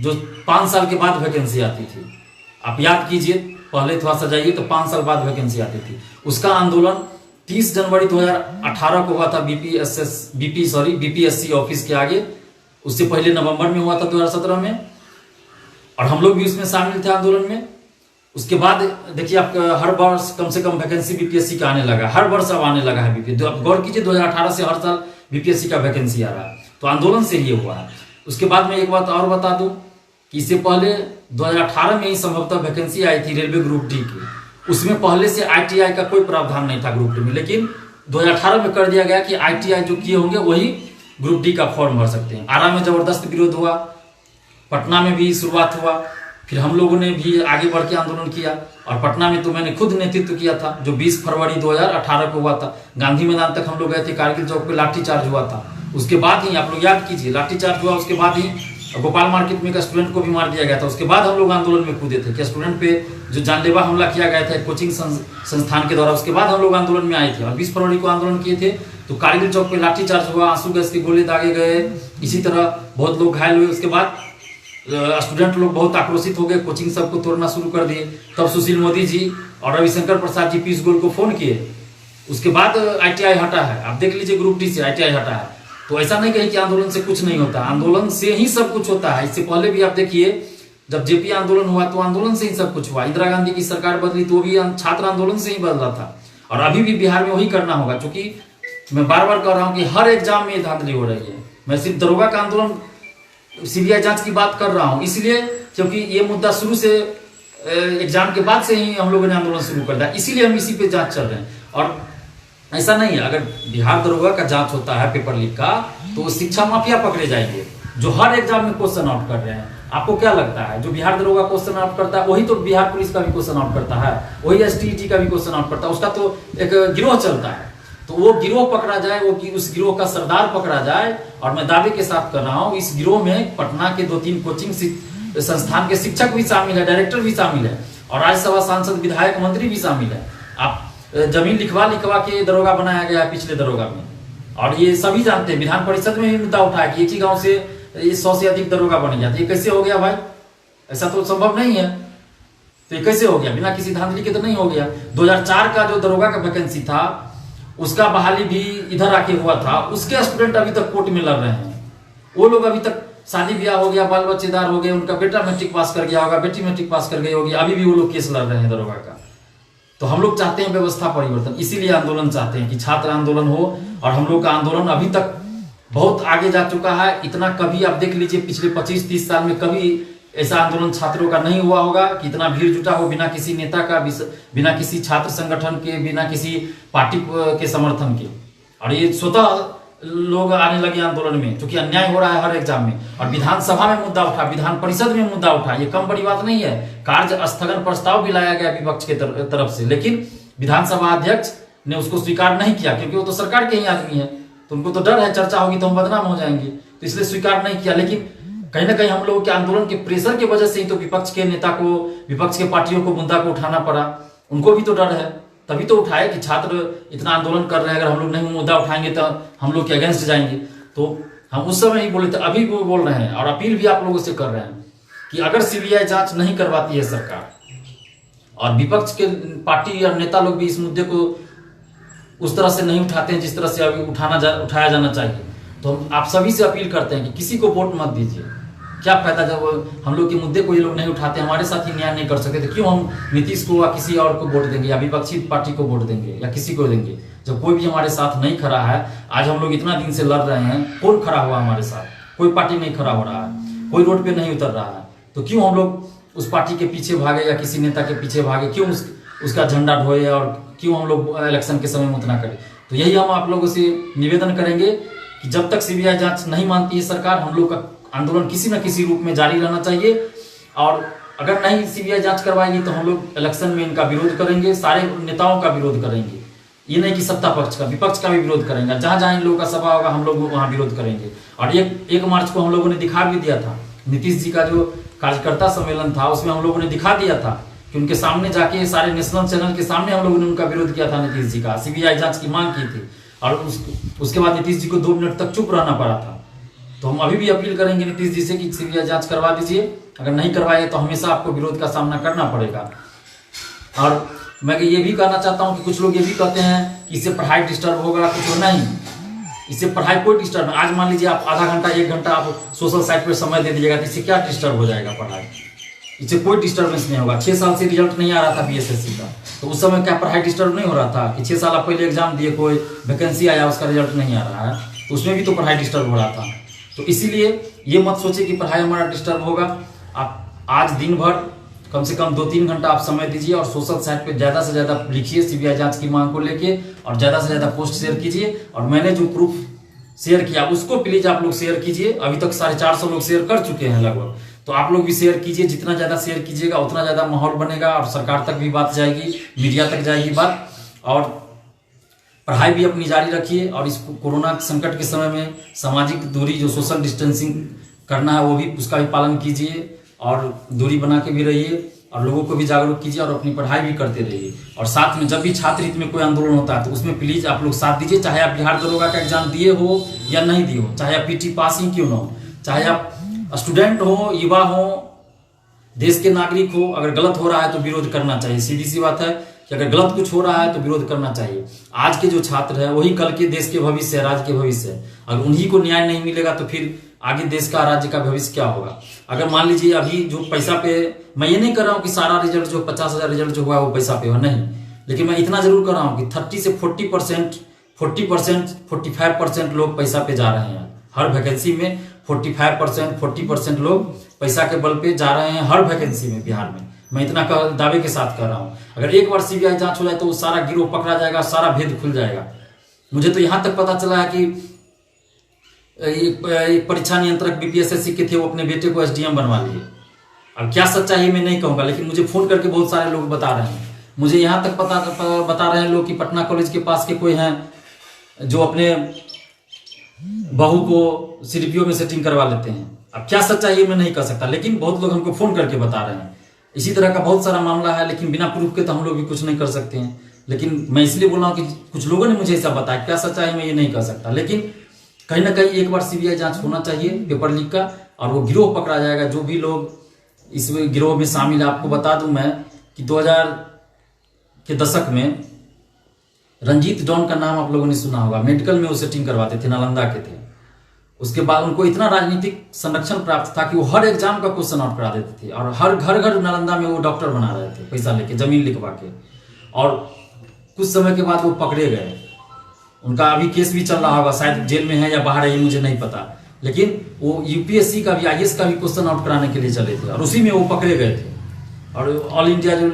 [SPEAKER 1] जो 5 साल के बाद वैकेंसी आती थी, आप याद कीजिए, पहले थोड़ा सा जाइए तो 5 साल बाद वैकेंसी आती थी। उसका आंदोलन 30 जनवरी 2018 को हुआ था बीपीएससी ऑफिस के आगे। उससे पहले नवंबर में हुआ था 2017 में, और हम लोग भी उसमें शामिल थे आंदोलन में। उसके बाद देखिए, आप हर वर्ष कम से कम वैकेंसी बीपीएससी का आने लगा, हर वर्ष अब आने लगा है बीपीएससी। आप गौर कीजिए, 2018 से हर साल बीपीएससी का वैकेंसी आ रहा है, तो आंदोलन से ये हुआ है। उसके बाद में एक बात और बता दूं कि इससे पहले 2018 में ही संभवतः वैकेंसी आई थी रेलवे ग्रुप डी की, उसमें पहले से आईटीआई का कोई प्रावधान नहीं था ग्रुप डी में, लेकिन 2018 में कर दिया गया कि आईटीआई जो किए होंगे वही ग्रुप डी का फॉर्म भर सकते हैं। आरा में जबरदस्त विरोध हुआ, पटना में भी शुरुआत हुआ, फिर हम लोगों ने भी आगे बढ़ के आंदोलन किया, और पटना में तो मैंने खुद नेतृत्व किया था, जो 20 फरवरी 2018 को हुआ था। गांधी मैदान तक हम लोग गए थे, कारगिल चौक पे लाठीचार्ज हुआ था। उसके बाद ही आप लोग याद कीजिए, लाठीचार्ज हुआ, उसके बाद ही गोपाल मार्केट में एक स्टूडेंट को भी मार दिया गया था। उसके बाद हम लोग आंदोलन में कूदे थे कि स्टूडेंट पे जो जानलेवा हमला किया गया था कोचिंग संस्थान के द्वारा, उसके बाद हम लोग आंदोलन में आए थे। और 20 फरवरी को आंदोलन किए थे, तो कारगिल चौक पे लाठीचार्ज हुआ, आंसू गैस के गोले दागे गए, इसी तरह बहुत लोग घायल हुए। उसके बाद स्टूडेंट लोग बहुत आक्रोशित हो गए, कोचिंग सबको तोड़ना शुरू कर दिए। तब सुशील मोदी जी और रविशंकर प्रसाद जी पीयूष गोयल को फोन किए, उसके बाद आईटीआई हटा है। आप देख लीजिए, ग्रुप डी से आईटीआई हटा है। तो ऐसा नहीं कहीं कि आंदोलन से कुछ नहीं होता, आंदोलन से ही सब कुछ होता है। इससे पहले भी आप देखिए, जब जेपी आंदोलन हुआ तो आंदोलन से ही सब कुछ हुआ। इंदिरा गांधी की सरकार बदली तो भी छात्र आंदोलन से ही बदला था, और अभी भी बिहार में वही करना होगा। क्योंकि मैं बार बार कह रहा हूं कि हर एग्जाम में धांधली हो रही है। मैं सिर्फ दरोगा का आंदोलन, सीबीआई जांच की बात कर रहा हूं, इसलिए क्योंकि ये मुद्दा शुरू से एग्जाम के बाद से ही हम लोगों ने आंदोलन शुरू कर दिया, इसीलिए हम इसी पे जांच चल रहे हैं। और ऐसा नहीं है, अगर बिहार दरोगा का जांच होता है पेपर लीक का, तो शिक्षा माफिया पकड़े जाएंगे जो हर एग्जाम में क्वेश्चन आउट कर रहे हैं। आपको क्या लगता है, जो बिहार दरोगा क्वेश्चन आउट करता है वही तो बिहार पुलिस का भी क्वेश्चन आउट करता है, वही एसटीईटी का भी क्वेश्चन आउट करता है। उसका तो एक गिरोह चलता है, तो वो गिरोह पकड़ा जाए, उस गिरोह का सरदार पकड़ा जाए। और मैं दावे के साथ कर रहा हूँ, इस गिरोह में पटना के 2-3 कोचिंग संस्थान के शिक्षक भी शामिल है, डायरेक्टर भी शामिल है, और राज्यसभा सांसद, विधायक, मंत्री भी शामिल है। आप जमीन लिखवा के दरोगा बनाया गया है पिछले दरोगा में, और ये सभी जानते हैं। विधान परिषद में भी मुद्दा उठाया कि एक ही गांव से 100 से अधिक दरोगा बन गया। ये कैसे हो गया भाई? ऐसा तो संभव नहीं है। तो ये कैसे हो गया? बिना किसी धांधली के तो नहीं हो गया। 2004 का जो दरोगा का वैकेंसी था, उसका बहाली भी इधर आके हुआ था, उसके स्टूडेंट अभी तक कोर्ट में लड़ रहे हैं। वो लोग अभी तक शादी ब्याह हो गया, बाल बच्चेदार हो गए, उनका बेटा मैट्रिक पास कर गया होगा, बेटी मैट्रिक पास कर गई होगी, अभी भी वो लोग केस लड़ रहे हैं दरोगा का। तो हम लोग चाहते हैं व्यवस्था परिवर्तन, इसीलिए आंदोलन चाहते हैं कि छात्र आंदोलन हो। और हम लोग का आंदोलन अभी तक बहुत आगे जा चुका है। इतना कभी आप देख लीजिए पिछले 25-30 साल में कभी ऐसा आंदोलन छात्रों का नहीं हुआ होगा कि इतना भीड़ जुटा हो बिना किसी नेता का, बिना किसी छात्र संगठन के, बिना किसी पार्टी के समर्थन के। और ये स्वतः लोग आने लगे आंदोलन में, क्योंकि अन्याय हो रहा है हर एग्जाम में। और विधानसभा में मुद्दा उठा, विधान परिषद में मुद्दा उठा, ये कम बड़ी बात नहीं है। कार्य स्थगन प्रस्ताव भी लाया गया विपक्ष के तरफ से, लेकिन विधानसभा अध्यक्ष ने उसको स्वीकार नहीं किया, क्योंकि वो तो सरकार के ही आदमी है, तो उनको तो डर है चर्चा होगी तो हम बदनाम हो जाएंगे, तो इसलिए स्वीकार नहीं किया। लेकिन कहीं ना कहीं हम लोगों के आंदोलन के प्रेशर की वजह से ही तो विपक्ष के नेता को, विपक्ष के पार्टियों को मुद्दा को उठाना पड़ा। उनको भी तो डर है, तभी तो उठाए कि छात्र इतना आंदोलन कर रहे हैं, अगर हम लोग नहीं मुद्दा उठाएंगे तो हम लोग के अगेंस्ट जाएंगे। तो हम उस समय ही बोले थे, अभी वो बोल रहे हैं और अपील भी आप लोगों से कर रहे हैं कि अगर सीबीआई जांच नहीं करवाती है सरकार, और विपक्ष के पार्टी और नेता लोग भी इस मुद्दे को उस तरह से नहीं उठाते हैं जिस तरह से अभी उठाया जाना चाहिए, तो हम आप सभी से अपील करते हैं कि किसी को वोट मत दीजिए। क्या फायदा जब हम लोग के मुद्दे को ये लोग नहीं उठाते, हमारे साथ ही न्याय नहीं कर सकते, तो क्यों हम नीतीश को या किसी और को वोट देंगे, या विपक्षी पार्टी को वोट देंगे, या किसी को देंगे, जब कोई भी हमारे साथ नहीं खड़ा है। आज हम लोग इतना दिन से लड़ रहे हैं, कौन खड़ा हुआ हमारे साथ? कोई पार्टी नहीं खड़ा हो रहा है, कोई रोड पे नहीं उतर रहा है, तो क्यों हम लोग उस पार्टी के पीछे भागे या किसी नेता के पीछे भागे, क्यों उसका झंडा ढोए, और क्यों हम लोग इलेक्शन के समय में उतना करें? तो यही हम आप लोगों से निवेदन करेंगे कि जब तक सीबीआई जांच नहीं मानती है सरकार, हम लोग का आंदोलन किसी न किसी रूप में जारी रहना चाहिए। और अगर नहीं सीबीआई जांच करवाएगी तो हम लोग इलेक्शन में इनका विरोध करेंगे, सारे नेताओं का विरोध करेंगे। ये नहीं कि सत्ता पक्ष का, विपक्ष का भी विरोध करेंगे। जहां जहां इन लोगों का सभा होगा हम लोग वहां विरोध करेंगे। और 1 मार्च को हम लोगों ने दिखा भी दिया था, नीतीश जी का जो कार्यकर्ता सम्मेलन था उसमें हम लोगों ने दिखा दिया था कि उनके सामने जाके सारे नेशनल चैनल के सामने हम लोगों ने उनका विरोध किया था, नीतीश जी का सीबीआई जांच की मांग की थी। और उसके बाद नीतीश जी को 2 मिनट तक चुप रहना पड़ा था। तो हम अभी भी अपील करेंगे नीतीश जी से कि सीबीआई जांच करवा दीजिए। अगर नहीं करवाए तो हमेशा आपको विरोध का सामना करना पड़ेगा। और मैं ये भी कहना चाहता हूं कि कुछ लोग ये भी कहते हैं कि इससे पढ़ाई डिस्टर्ब होगा, कुछ नहीं, इससे पढ़ाई कोई डिस्टर्ब नहीं। आज मान लीजिए आप आधा घंटा 1 घंटा आप सोशल साइट पर समय दे दीजिएगा, तो इससे क्या डिस्टर्ब हो जाएगा पढ़ाई? इससे कोई डिस्टर्बेंस नहीं होगा। 6 साल से रिजल्ट नहीं आ रहा था बीएसएससी का, तो उस समय क्या पढ़ाई डिस्टर्ब नहीं हो रहा था कि 6 साल आप पहले एग्जाम दिए, कोई वैकेंसी आया, उसका रिजल्ट नहीं आ रहा है, तो उसमें भी तो पढ़ाई डिस्टर्ब हो रहा था। तो इसीलिए ये मत सोचिए कि पढ़ाई हमारा डिस्टर्ब होगा। आप आज दिन भर कम से कम 2-3 घंटा आप समय दीजिए और सोशल साइट पे ज़्यादा से ज़्यादा लिखिए सीबीआई जांच की मांग को लेके, और ज़्यादा से ज़्यादा पोस्ट शेयर कीजिए। और मैंने जो प्रूफ शेयर किया उसको प्लीज आप लोग शेयर कीजिए। अभी तक 450 लोग शेयर कर चुके हैं लगभग, तो आप लोग भी शेयर कीजिए। जितना ज़्यादा शेयर कीजिएगा उतना ज़्यादा माहौल बनेगा और सरकार तक भी बात जाएगी, मीडिया तक जाएगी बात। और पढ़ाई भी अपनी जारी रखिए। और इस कोरोना संकट के समय में सामाजिक दूरी, जो सोशल डिस्टेंसिंग करना है वो भी, उसका भी पालन कीजिए और दूरी बना के भी रहिए, और लोगों को भी जागरूक कीजिए और अपनी पढ़ाई भी करते रहिए। और साथ में जब भी छात्र हित में कोई आंदोलन होता है तो उसमें प्लीज आप लोग साथ दीजिए, चाहे आप बिहार दरोगा का एग्जाम दिए हो या नहीं दिए हो, चाहे आप पीटी पास ही क्यों ना हो, चाहे आप स्टूडेंट हो, युवा हो, देश के नागरिक हो। अगर गलत हो रहा है तो विरोध करना चाहिए। सीधी सी बात है कि अगर गलत कुछ हो रहा है तो विरोध करना चाहिए। आज के जो छात्र है वही कल के देश के भविष्य है, राज्य के भविष्य है। अगर उन्हीं को न्याय नहीं मिलेगा तो फिर आगे देश का, राज्य का भविष्य क्या होगा? अगर मान लीजिए अभी जो पैसा पे, मैं ये नहीं कर रहा हूँ कि सारा रिजल्ट जो 50,000 रिजल्ट जो हुआ है वो पैसा पे हो, नहीं, लेकिन मैं इतना जरूर कर रहा हूँ कि 30 से 40%, 45% लोग पैसा पे जा रहे हैं हर वैकेंसी में। 40% लोग पैसा के बल पे जा रहे हैं हर वैकेंसी में बिहार में। मैं इतना दावे के साथ कह रहा हूं। अगर एक बार सीबीआई जांच हो जाए तो वो सारा गिरोह पकड़ा जाएगा, सारा भेद खुल जाएगा। मुझे तो यहां तक पता चला है कि एक परीक्षा नियंत्रक बीपीएसएससी के थे, वो अपने बेटे को एसडीएम बनवा लिए। अब क्या सच्चाई है मैं नहीं कहूंगा, लेकिन मुझे फोन करके बहुत सारे लोग बता रहे हैं। मुझे यहां तक बता रहे हैं लोग कि पटना कॉलेज के पास के कोई हैं जो अपने बहू को सीडीपीओ में सेटिंग करवा लेते हैं। अब क्या सच्चाई है मैं नहीं कह सकता, लेकिन बहुत लोग हमको फोन करके बता रहे हैं। इसी तरह का बहुत सारा मामला है, लेकिन बिना प्रूफ के तो हम लोग भी कुछ नहीं कर सकते हैं। लेकिन मैं इसलिए बोल रहा हूँ कि कुछ लोगों ने मुझे ऐसा बताया, क्या सच्चाई है मैं ये नहीं कह सकता। लेकिन कहीं ना कहीं एक बार सीबीआई जांच होना चाहिए पेपर लीक का, और वो गिरोह पकड़ा जाएगा। जो भी लोग इस गिरोह में शामिल है, आपको बता दूं मैं कि 2000 के दशक में रंजीत डॉन का नाम आप लोगों ने सुना होगा। मेडिकल में वो सेटिंग करवाते थे, नालंदा के थे। उसके बाद उनको इतना राजनीतिक संरक्षण प्राप्त था कि वो हर एग्जाम का क्वेश्चन आउट करा देते थे, और हर घर नालंदा में वो डॉक्टर बना रहे थे पैसा लेके, जमीन लिखवा के। और कुछ समय के बाद वो पकड़े गए। उनका अभी केस भी चल रहा होगा, शायद जेल में है या बाहर है, ये मुझे नहीं पता। लेकिन वो यूपीएससी का भी, आईएएस का भी क्वेश्चन आउट कराने के लिए चले थे और उसी में वो पकड़े गए थे। और ऑल इंडिया जो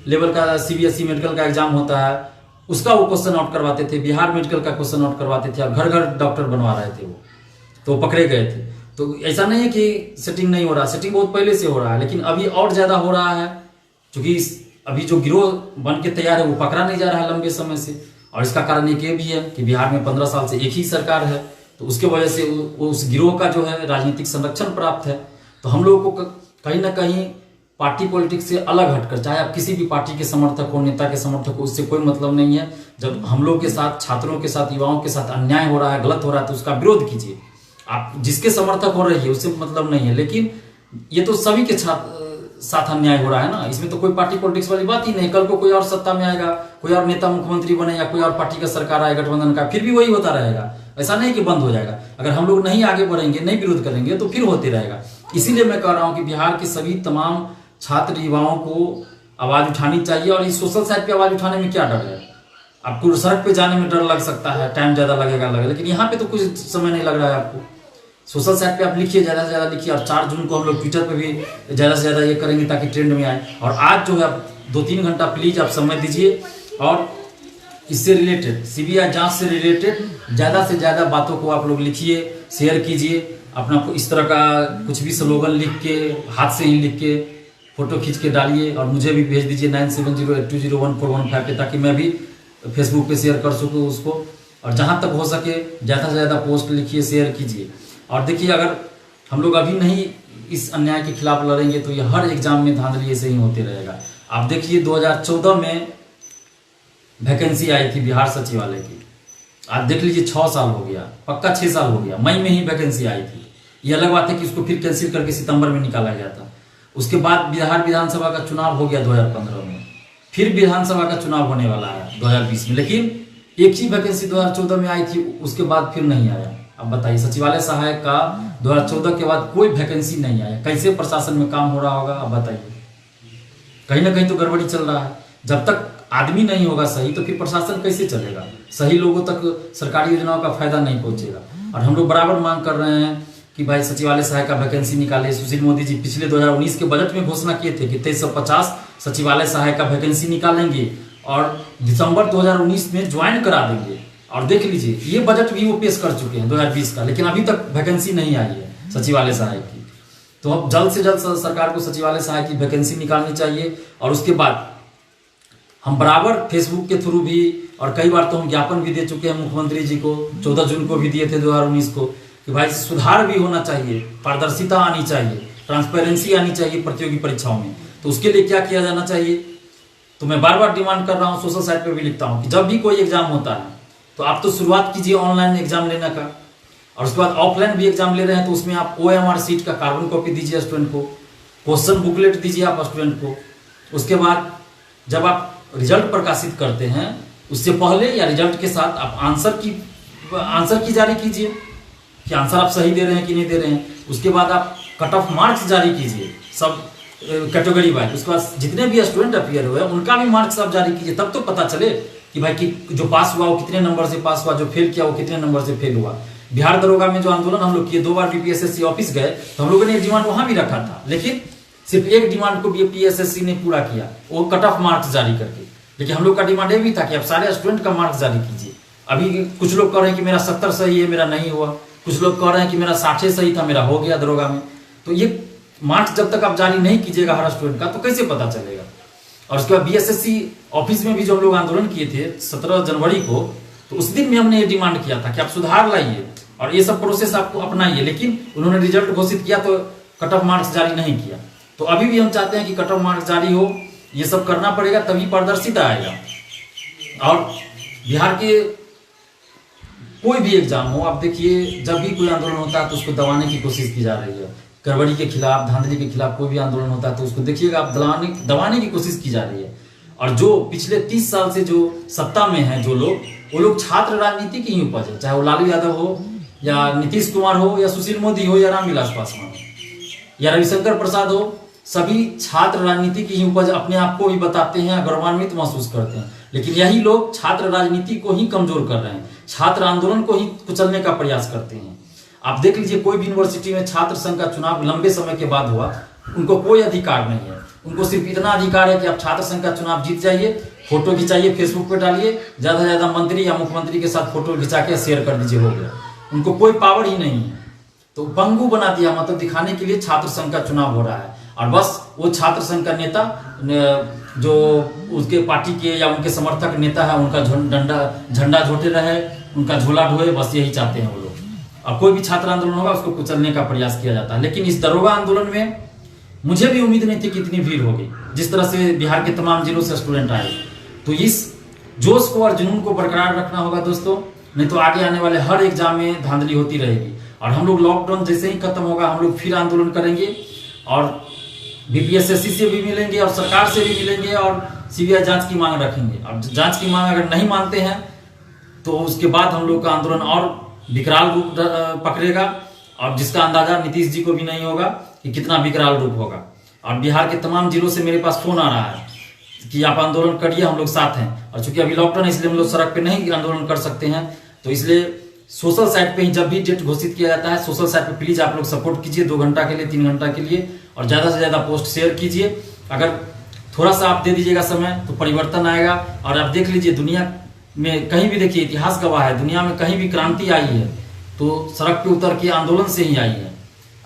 [SPEAKER 1] लेवल का सीबीएसई मेडिकल का एग्जाम होता है उसका वो क्वेश्चन आउट करवाते थे, बिहार मेडिकल का क्वेश्चन आउट करवाते थे और घर घर डॉक्टर बनवा रहे थे वो, तो पकड़े गए थे। तो ऐसा नहीं है कि सेटिंग नहीं हो रहा, सेटिंग बहुत पहले से हो रहा है, लेकिन अभी और ज्यादा हो रहा है क्योंकि अभी जो गिरोह बन के तैयार है वो पकड़ा नहीं जा रहा है लंबे समय से। और इसका कारण एक ये भी है कि बिहार में 15 साल से एक ही सरकार है, तो उसके वजह से उस गिरोह का जो है राजनीतिक संरक्षण प्राप्त है। तो हम लोगों को कहीं ना कहीं पार्टी पॉलिटिक्स से अलग हटकर, चाहे आप किसी भी पार्टी के समर्थक हो, नेता के समर्थक हो, उससे कोई मतलब नहीं है। जब हम लोग के साथ, छात्रों के साथ, युवाओं के साथ अन्याय हो रहा है, गलत हो रहा है, तो उसका विरोध कीजिए। आप जिसके समर्थक हो रही है उससे मतलब नहीं है, लेकिन ये तो सभी के साथ अन्याय हो रहा है ना, इसमें तो कोई पार्टी पॉलिटिक्स वाली बात ही नहीं। कल को कोई और सत्ता में आएगा, कोई और नेता मुख्यमंत्री बने या कोई और पार्टी का सरकार आए गठबंधन का, फिर भी वही होता रहेगा। ऐसा नहीं कि बंद हो जाएगा। अगर हम लोग नहीं आगे बढ़ेंगे, नहीं विरोध करेंगे तो फिर होते रहेगा। इसीलिए मैं कह रहा हूं कि बिहार के सभी तमाम छात्र युवाओं को आवाज उठानी चाहिए। और इस सोशल साइट पे आवाज उठाने में क्या डर है? आपको सड़क पे जाने में डर लग सकता है, टाइम ज्यादा लगेगा, लेकिन यहाँ पे तो कुछ समय नहीं लग रहा है आपको। सोशल साइट पे आप लिखिए, ज्यादा से ज्यादा लिखिए। और 4 जून को हम लोग ट्विटर पे भी ज्यादा से ज्यादा ये करेंगे ताकि ट्रेंड में आए। और आज जो है आप 2-3 घंटा प्लीज आप समय दीजिए और इससे रिलेटेड, सीबीआई जांच से रिलेटेड ज्यादा से ज्यादा बातों को आप लोग लिखिए, शेयर कीजिए। अपना इस तरह का कुछ भी स्लोगन लिख के, हाथ से ही लिख के फोटो खींच के डालिए और मुझे भी भेज दीजिए 9708201415 पे, ताकि मैं भी फेसबुक पे शेयर कर सकूँ उसको। और जहाँ तक हो सके ज़्यादा से ज़्यादा पोस्ट लिखिए, शेयर कीजिए। और देखिए, अगर हम लोग अभी नहीं इस अन्याय के खिलाफ लड़ेंगे तो ये हर एग्जाम में धांधली ऐसे ही होते रहेगा। आप देखिए 2014 में वैकेंसी आई थी बिहार सचिवालय की, आज देख लीजिए 6 साल हो गया, पक्का 6 साल हो गया। मई में ही वैकेंसी आई थी। ये अलग बात है कि उसको फिर कैंसिल करके सितंबर में निकाला गया था। उसके बाद बिहार विधानसभा का चुनाव हो गया 2015 में, फिर विधानसभा का चुनाव होने वाला है 2020 में, लेकिन एक ही वैकेंसी 2014 में आई थी, उसके बाद फिर नहीं आया। अब बताइए, सचिवालय सहायक का 2014 के बाद कोई वैकेंसी नहीं आया, कैसे प्रशासन में काम हो रहा होगा? अब बताइए, कहीं ना कहीं तो गड़बड़ी चल रहा है। जब तक आदमी नहीं होगा सही तो फिर प्रशासन कैसे चलेगा? सही लोगों तक सरकारी योजनाओं का फायदा नहीं पहुंचेगा। और हम लोग बराबर मांग कर रहे हैं कि भाई सचिवालय सहायक का वैकेंसी निकाले। सुशील मोदी जी पिछले 2019 के बजट में घोषणा किए थे कि 2350 सचिवालय सहायक का वैकेंसी निकालेंगे और दिसंबर 2019 में ज्वाइन करा देंगे। और देख लीजिए, ये बजट भी वो पेश कर चुके हैं 2020 का, लेकिन अभी तक वैकेंसी नहीं आई है सचिवालय सहायक की। तो अब जल्द से जल्द सरकार को सचिवालय सहायक की वैकेंसी निकालनी चाहिए। और उसके बाद हम बराबर फेसबुक के थ्रू भी, और कई बार तो हम ज्ञापन भी दे चुके हैं मुख्यमंत्री जी को, 14 जून को भी दिए थे 2019 को, कि भाई सुधार भी होना चाहिए, पारदर्शिता आनी चाहिए, ट्रांसपेरेंसी आनी चाहिए प्रतियोगी परीक्षाओं में। तो उसके लिए क्या किया जाना चाहिए? तो मैं बार बार डिमांड कर रहा हूँ, सोशल साइट पे भी लिखता हूँ कि जब भी कोई एग्जाम होता है तो आप तो शुरुआत कीजिए ऑनलाइन एग्जाम लेने का, और उसके बाद ऑफलाइन भी एग्जाम ले रहे हैं तो उसमें आप OMR सीट का कार्बन कॉपी दीजिए स्टूडेंट को, क्वेश्चन बुकलेट दीजिए आप स्टूडेंट को। उसके बाद जब आप रिजल्ट प्रकाशित करते हैं उससे पहले या रिजल्ट के साथ आप आंसर की जारी कीजिए कि आंसर आप सही दे रहे हैं कि नहीं दे रहे हैं। उसके बाद आप कट ऑफ मार्क्स जारी कीजिए सब कैटेगरी वाइज। उसके बाद जितने भी स्टूडेंट अपियर हुए उनका भी मार्क्स आप जारी कीजिए, तब तो पता चले कि भाई कि जो पास हुआ वो कितने नंबर से पास हुआ, जो फेल किया वो कितने नंबर से फेल हुआ। बिहार दरोगा में जो आंदोलन हम लोग किए, 2 बार BPSSC ऑफिस गए तो हम लोगों ने एक डिमांड वहां भी रखा था, लेकिन सिर्फ एक डिमांड को BPSSC ने पूरा किया, वो कट ऑफ मार्क्स जारी करके। लेकिन हम लोग का डिमांड ये भी था कि आप सारे स्टूडेंट का मार्क्स जारी कीजिए। अभी कुछ लोग कह रहे हैं कि मेरा 70 सही है, मेरा नहीं हुआ। कुछ लोग कह रहे हैं कि मेरा 60 सही था, मेरा हो गया दरोगा में। तो ये मार्क्स जब तक आप जारी नहीं कीजिएगा हर स्टूडेंट का, तो कैसे पता चलेगा? और उसके बाद BSSC ऑफिस में भी जो हम लोग आंदोलन किए थे 17 जनवरी को, तो उस दिन भी हमने ये डिमांड किया था कि आप सुधार लाइए और ये सब प्रोसेस आपको अपनाइए। लेकिन उन्होंने रिजल्ट घोषित किया तो कट ऑफ मार्क्स जारी नहीं किया। तो अभी भी हम चाहते हैं कि कट ऑफ मार्क्स जारी हो, ये सब करना पड़ेगा, तभी पारदर्शिता आएगा। और बिहार के कोई भी एग्जाम हो, आप देखिए जब भी कोई आंदोलन होता है तो उसको दबाने की कोशिश की जा रही है। गड़बड़ी के खिलाफ, धांधली के खिलाफ कोई भी आंदोलन होता है तो उसको देखिएगा आप दबाने की कोशिश की जा रही है। और जो पिछले 30 साल से जो सत्ता में है जो लोग, वो लोग छात्र राजनीति की ही उपज है, चाहे वो लालू यादव हो या नीतीश कुमार हो या सुशील मोदी हो या रामविलास पासवान हो या रविशंकर प्रसाद हो, सभी छात्र राजनीति की ही उपज अपने आप को भी बताते हैं, गौरवान्वित महसूस करते हैं। लेकिन यही लोग छात्र राजनीति को ही कमजोर कर रहे हैं, छात्र आंदोलन को ही कुचलने का प्रयास करते हैं। आप देख लीजिए, कोई भी यूनिवर्सिटी में छात्र संघ का चुनाव लंबे समय के बाद हुआ, उनको कोई अधिकार नहीं है। उनको सिर्फ इतना अधिकार है कि आप छात्र संघ का चुनाव जीत जाइए, फोटो खिंचाइए, फेसबुक पे डालिए, ज्यादा से ज्यादा मंत्री या मुख्यमंत्री के साथ फोटो खिंचा के शेयर कर दीजिए, हो गया। उनको कोई पावर ही नहीं है। तो पंगु बना दिया, मतलब दिखाने के लिए छात्र संघ का चुनाव हो रहा है, और बस वो छात्र संघ का नेता जो उसके पार्टी के या उनके समर्थक नेता है, उनका झंडा झोटे रहे, उनका झोला ढोए, बस यही चाहते हैं वो लोग। और कोई भी छात्र आंदोलन होगा उसको कुचलने का प्रयास किया जाता है। लेकिन इस दरोगा आंदोलन में मुझे भी उम्मीद नहीं थी कि इतनी भीड़ होगी। जिस तरह से बिहार के तमाम जिलों से स्टूडेंट आए, तो इस जोश को और जुनून को बरकरार रखना होगा दोस्तों, नहीं तो आगे आने वाले हर एग्जाम में धांधली होती रहेगी। और हम लोग लॉकडाउन जैसे ही खत्म होगा, हम लोग फिर आंदोलन करेंगे और बीपीएसएससी से भी मिलेंगे और सरकार से भी मिलेंगे और सीबीआई जांच की मांग रखेंगे। और जांच की मांग अगर नहीं मानते हैं तो उसके बाद हम लोग का आंदोलन और विकराल रूप पकड़ेगा, और जिसका अंदाजा नीतीश जी को भी नहीं होगा कि कितना विकराल रूप होगा। और बिहार के तमाम जिलों से मेरे पास फोन आ रहा है कि आप आंदोलन करिए, हम लोग साथ हैं। और चूंकि अभी लॉकडाउन है, इसलिए हम लोग सड़क पे नहीं आंदोलन कर सकते हैं, तो इसलिए सोशल साइट पे ही जब भी डेट घोषित किया जाता है, सोशल साइट पे प्लीज आप लोग सपोर्ट कीजिए 2 घंटा के लिए, 3 घंटा के लिए, और ज्यादा से ज्यादा पोस्ट शेयर कीजिए। अगर थोड़ा सा आप दे दीजिएगा समय तो परिवर्तन आएगा। और आप देख लीजिए, दुनिया में कहीं भी देखिए, इतिहास गवाह है, दुनिया में कहीं भी क्रांति आई है तो सड़क पे उतर के आंदोलन से ही आई है,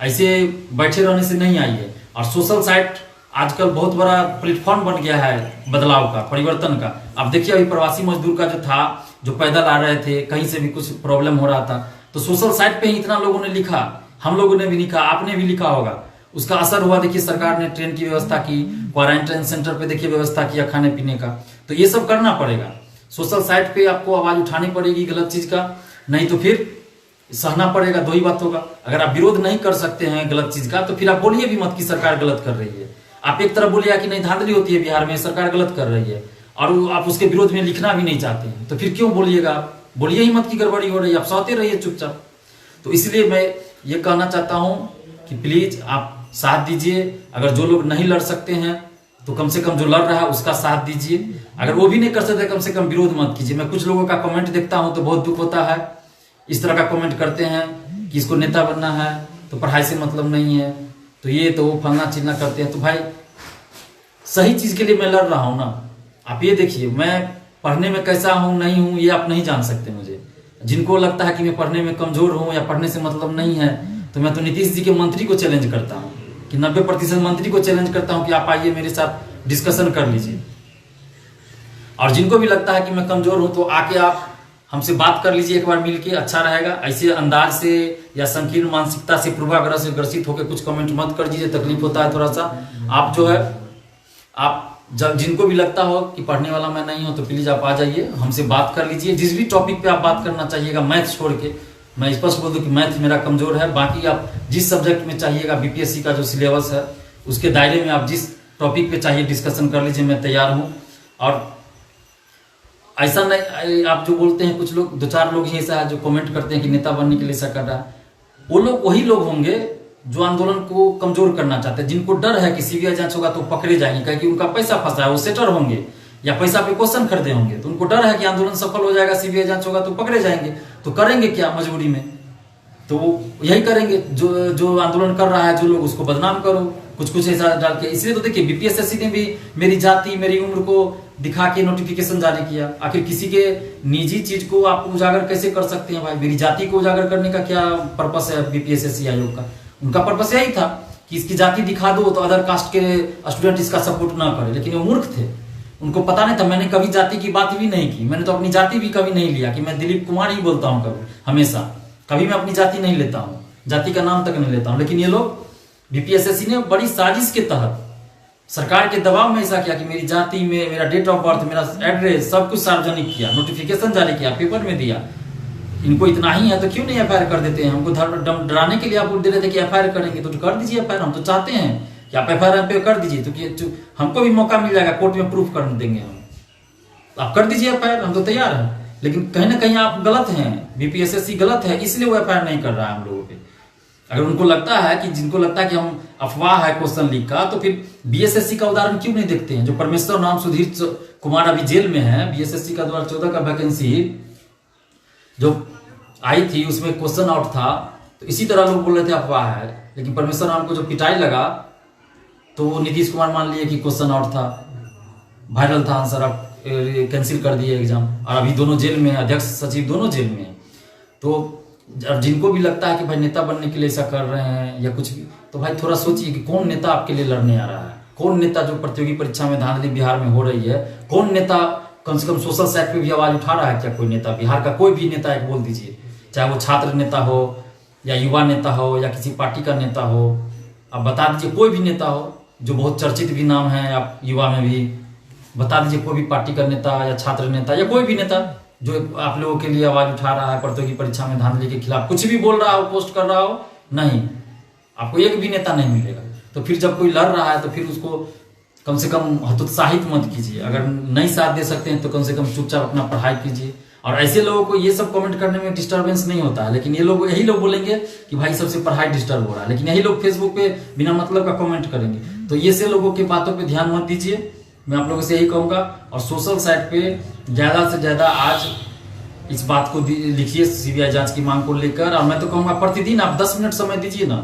[SPEAKER 1] ऐसे बैठे रहने से नहीं आई है। और सोशल साइट आजकल बहुत बड़ा प्लेटफॉर्म बन गया है बदलाव का, परिवर्तन का। आप देखिए, अभी प्रवासी मजदूर का जो था, जो पैदल आ रहे थे, कहीं से भी कुछ प्रॉब्लम हो रहा था, तो सोशल साइट पे ही इतना लोगों ने लिखा, हम लोगों ने भी लिखा, आपने भी लिखा होगा, उसका असर हुआ। देखिए, सरकार ने ट्रेन की व्यवस्था की, क्वारंटाइन सेंटर पे देखिए व्यवस्था किया खाने पीने का। तो ये सब करना पड़ेगा, सोशल साइट पे आपको आवाज उठानी पड़ेगी गलत चीज का, नहीं तो फिर सहना पड़ेगा। 2 ही बात होगा। अगर आप विरोध नहीं कर सकते हैं गलत चीज का, तो फिर आप बोलिए भी मत कि सरकार गलत कर रही है। आप एक तरफ बोलिए कि नहीं, धांधली होती है बिहार में, सरकार गलत कर रही है, और आप उसके विरोध में लिखना भी नहीं चाहते हैं, तो फिर क्यों बोलिएगा आप? बोलिए ही मत कि गड़बड़ी हो रही है, आप सहते रहिए चुपचाप। तो इसलिए मैं ये कहना चाहता हूं कि प्लीज आप साथ दीजिए। अगर जो लोग नहीं लड़ सकते हैं तो कम से कम जो लड़ रहा है उसका साथ दीजिए। अगर वो भी नहीं कर सकते, कम से कम विरोध मत कीजिए। मैं कुछ लोगों का कमेंट देखता हूं तो बहुत दुख होता है, इस तरह का कमेंट करते हैं कि इसको नेता बनना है तो पढ़ाई से मतलब नहीं है, तो ये तो वो फलना चिलना करते हैं। तो भाई, सही चीज के लिए मैं लड़ रहा हूं ना। आप ये देखिए, मैं पढ़ने में कैसा हूं नहीं हूं ये आप नहीं जान सकते मुझे। जिनको लगता है कि मैं पढ़ने में कमजोर हूं या पढ़ने से मतलब नहीं है, तो मैं तो नीतीश जी के मंत्री को चैलेंज करता हूं, कि 90% मंत्री को चैलेंज करता हूं कि आप आइए मेरे साथ डिस्कशन कर लीजिए। और जिनको भी लगता है कि मैं कमजोर हूं, तो आके आप हमसे बात कर लीजिए एक बार मिलके, अच्छा रहेगा। ऐसे अंदाज से या संकीर्ण मानसिकता से, पूर्वाग्रह से ग्रसित होकर कुछ कमेंट मत कर दीजिए, तकलीफ होता है थोड़ा सा। आप जो है, आप जब जिनको भी लगता हो कि पढ़ने वाला मैं नहीं हूं, तो प्लीज आप आ जाइए, हमसे बात कर लीजिए। जिस भी टॉपिक पे आप बात करना चाहिएगा, मैथ छोड़ के, मैं स्पष्ट बोल दूं कि मैथ मेरा कमजोर है। बाकी आप जिस सब्जेक्ट में चाहिएगा, बीपीएससी का जो सिलेबस है उसके दायरे में आप जिस टॉपिक पे चाहिए डिस्कशन कर लीजिए, मैं तैयार हूं। और ऐसा नहीं, आप जो बोलते हैं, कुछ लोग 2-4 लोग ही ऐसा है जो कमेंट करते हैं कि नेता बनने के लिए ऐसा कर रहा है, वो लोग वही लोग होंगे जो आंदोलन को कमजोर करना चाहते हैं, जिनको डर है कि सीबीआई जांच होगा तो पकड़े जाएंगे, क्योंकि उनका पैसा फंसा है, वो सेटर होंगे या पैसा पे क्वेश्चन खरीदे होंगे, तो उनको डर है कि आंदोलन सफल हो जाएगा, सीबीआई जांच होगा तो पकड़े जाएंगे। तो करेंगे क्या मजबूरी में? तो यही करेंगे, जो आंदोलन कर रहा है जो लोग, उसको बदनाम करो कुछ ऐसा डाल के। इसलिए तो देखिए, बीपीएसएससी ने भी मेरी जाति मेरी उम्र को दिखा के नोटिफिकेशन जारी किया। आखिर किसी के निजी चीज को आप उजागर कैसे कर सकते हैं भाई? मेरी जाति को उजागर करने का क्या पर्पस है बीपीएसएससी आयोग का? उनका पर्पस यही था कि इसकी जाति दिखा दो तो अदर कास्ट के स्टूडेंट इसका सपोर्ट ना करे। लेकिन वो मूर्ख थे, उनको पता नहीं था। मैंने कभी जाति की बात भी नहीं की, मैंने तो अपनी जाति भी कभी नहीं लिया कि मैं दिलीप कुमार ही बोलता हूँ कभी, हमेशा कभी मैं अपनी जाति नहीं लेता हूँ, जाति का नाम तक नहीं लेता हूँ। लेकिन ये लोग बीपीएसएससी ने बड़ी साजिश के तहत सरकार के दबाव में ऐसा किया कि मेरी जाति में, मेरा डेट ऑफ बर्थ, मेरा एड्रेस, सब कुछ सार्वजनिक किया, नोटिफिकेशन जारी किया, पेपर में दिया। इनको इतना ही है तो क्यों नहीं एफआईआर कर देते हैं? हमको डराने के लिए आप दे रहे थे कि एफआईआर करेंगे, तो कर दीजिए एफआईआर। हम तो चाहते हैं कि आप एफआईआर पे कर दीजिए, तो हमको भी मौका मिल जाएगा, कोर्ट में प्रूफ कर देंगे हम। आप कर दीजिए एफआईआर, हम तो तैयार हैं। लेकिन कहीं ना कहीं आप गलत हैं, बीपीएसएससी गलत है, इसलिए वो एफआईआर नहीं कर रहा है हम लोगों पे। अगर उनको लगता है कि जिनको लगता है कि हम अफवाह है क्वेश्चन लीक का, तो फिर बीएसएससी का उदाहरण क्यों नहीं देखते हैं? जो परमेश्वर नाम सुधीर कुमार अभी जेल में है, बीएसएससी का 2014 का वैकेंसी जो आई थी उसमें क्वेश्चन आउट था, तो इसी तरह लोग बोल रहे थे अफवाह है, लेकिन परमेश्वर नाम को जो पिटाई लगा तो वो नीतीश कुमार मान लिए कि क्वेश्चन आउट था, वायरल था आंसर, अब कैंसिल कर दिए एग्जाम, और अभी दोनों जेल में है, अध्यक्ष सचिव दोनों जेल में है। तो अब जिनको भी लगता है कि भाई नेता बनने के लिए ऐसा कर रहे हैं या कुछ भी, तो भाई थोड़ा सोचिए कि कौन नेता आपके लिए लड़ने आ रहा है, कौन नेता जो प्रतियोगी परीक्षा में धांधली बिहार में हो रही है, कौन नेता कम से कम सोशल साइट पे भी आवाज उठा रहा है क्या? कोई नेता बिहार का कोई भी नेता एक बोल दीजिए, चाहे वो छात्र नेता हो या युवा नेता हो या किसी पार्टी का नेता हो, आप बता दीजिए कोई भी नेता हो जो बहुत चर्चित भी नाम है, आप युवा में भी बता दीजिए कोई भी पार्टी का नेता या छात्र नेता या कोई भी नेता जो आप लोगों के लिए आवाज उठा रहा है प्रतियोगी परीक्षा में धांधली के खिलाफ, कुछ भी बोल रहा हो, पोस्ट कर रहा हो, नहीं, आपको एक भी नेता नहीं मिलेगा। तो फिर जब कोई लड़ रहा है तो फिर उसको कम से कम हतोत्साहित मत कीजिए, अगर नहीं साथ दे सकते हैं तो कम से कम चुपचाप अपना पढ़ाई कीजिए। और ऐसे लोगों को ये सब कमेंट करने में डिस्टर्बेंस नहीं होता है, लेकिन ये लोग, यही लोग बोलेंगे कि भाई सबसे पढ़ाई डिस्टर्ब हो रहा है, लेकिन यही लोग फेसबुक पे बिना मतलब का कमेंट करेंगे। तो ये से लोगों की बातों पे ध्यान मत दीजिए, मैं आप लोगों से यही कहूंगा। और सोशल साइट पे ज्यादा से ज्यादा आज इस बात को लिखिए सीबीआई जांच की मांग को लेकर, और मैं तो कहूंगा प्रतिदिन आप 10 मिनट समय दीजिए ना,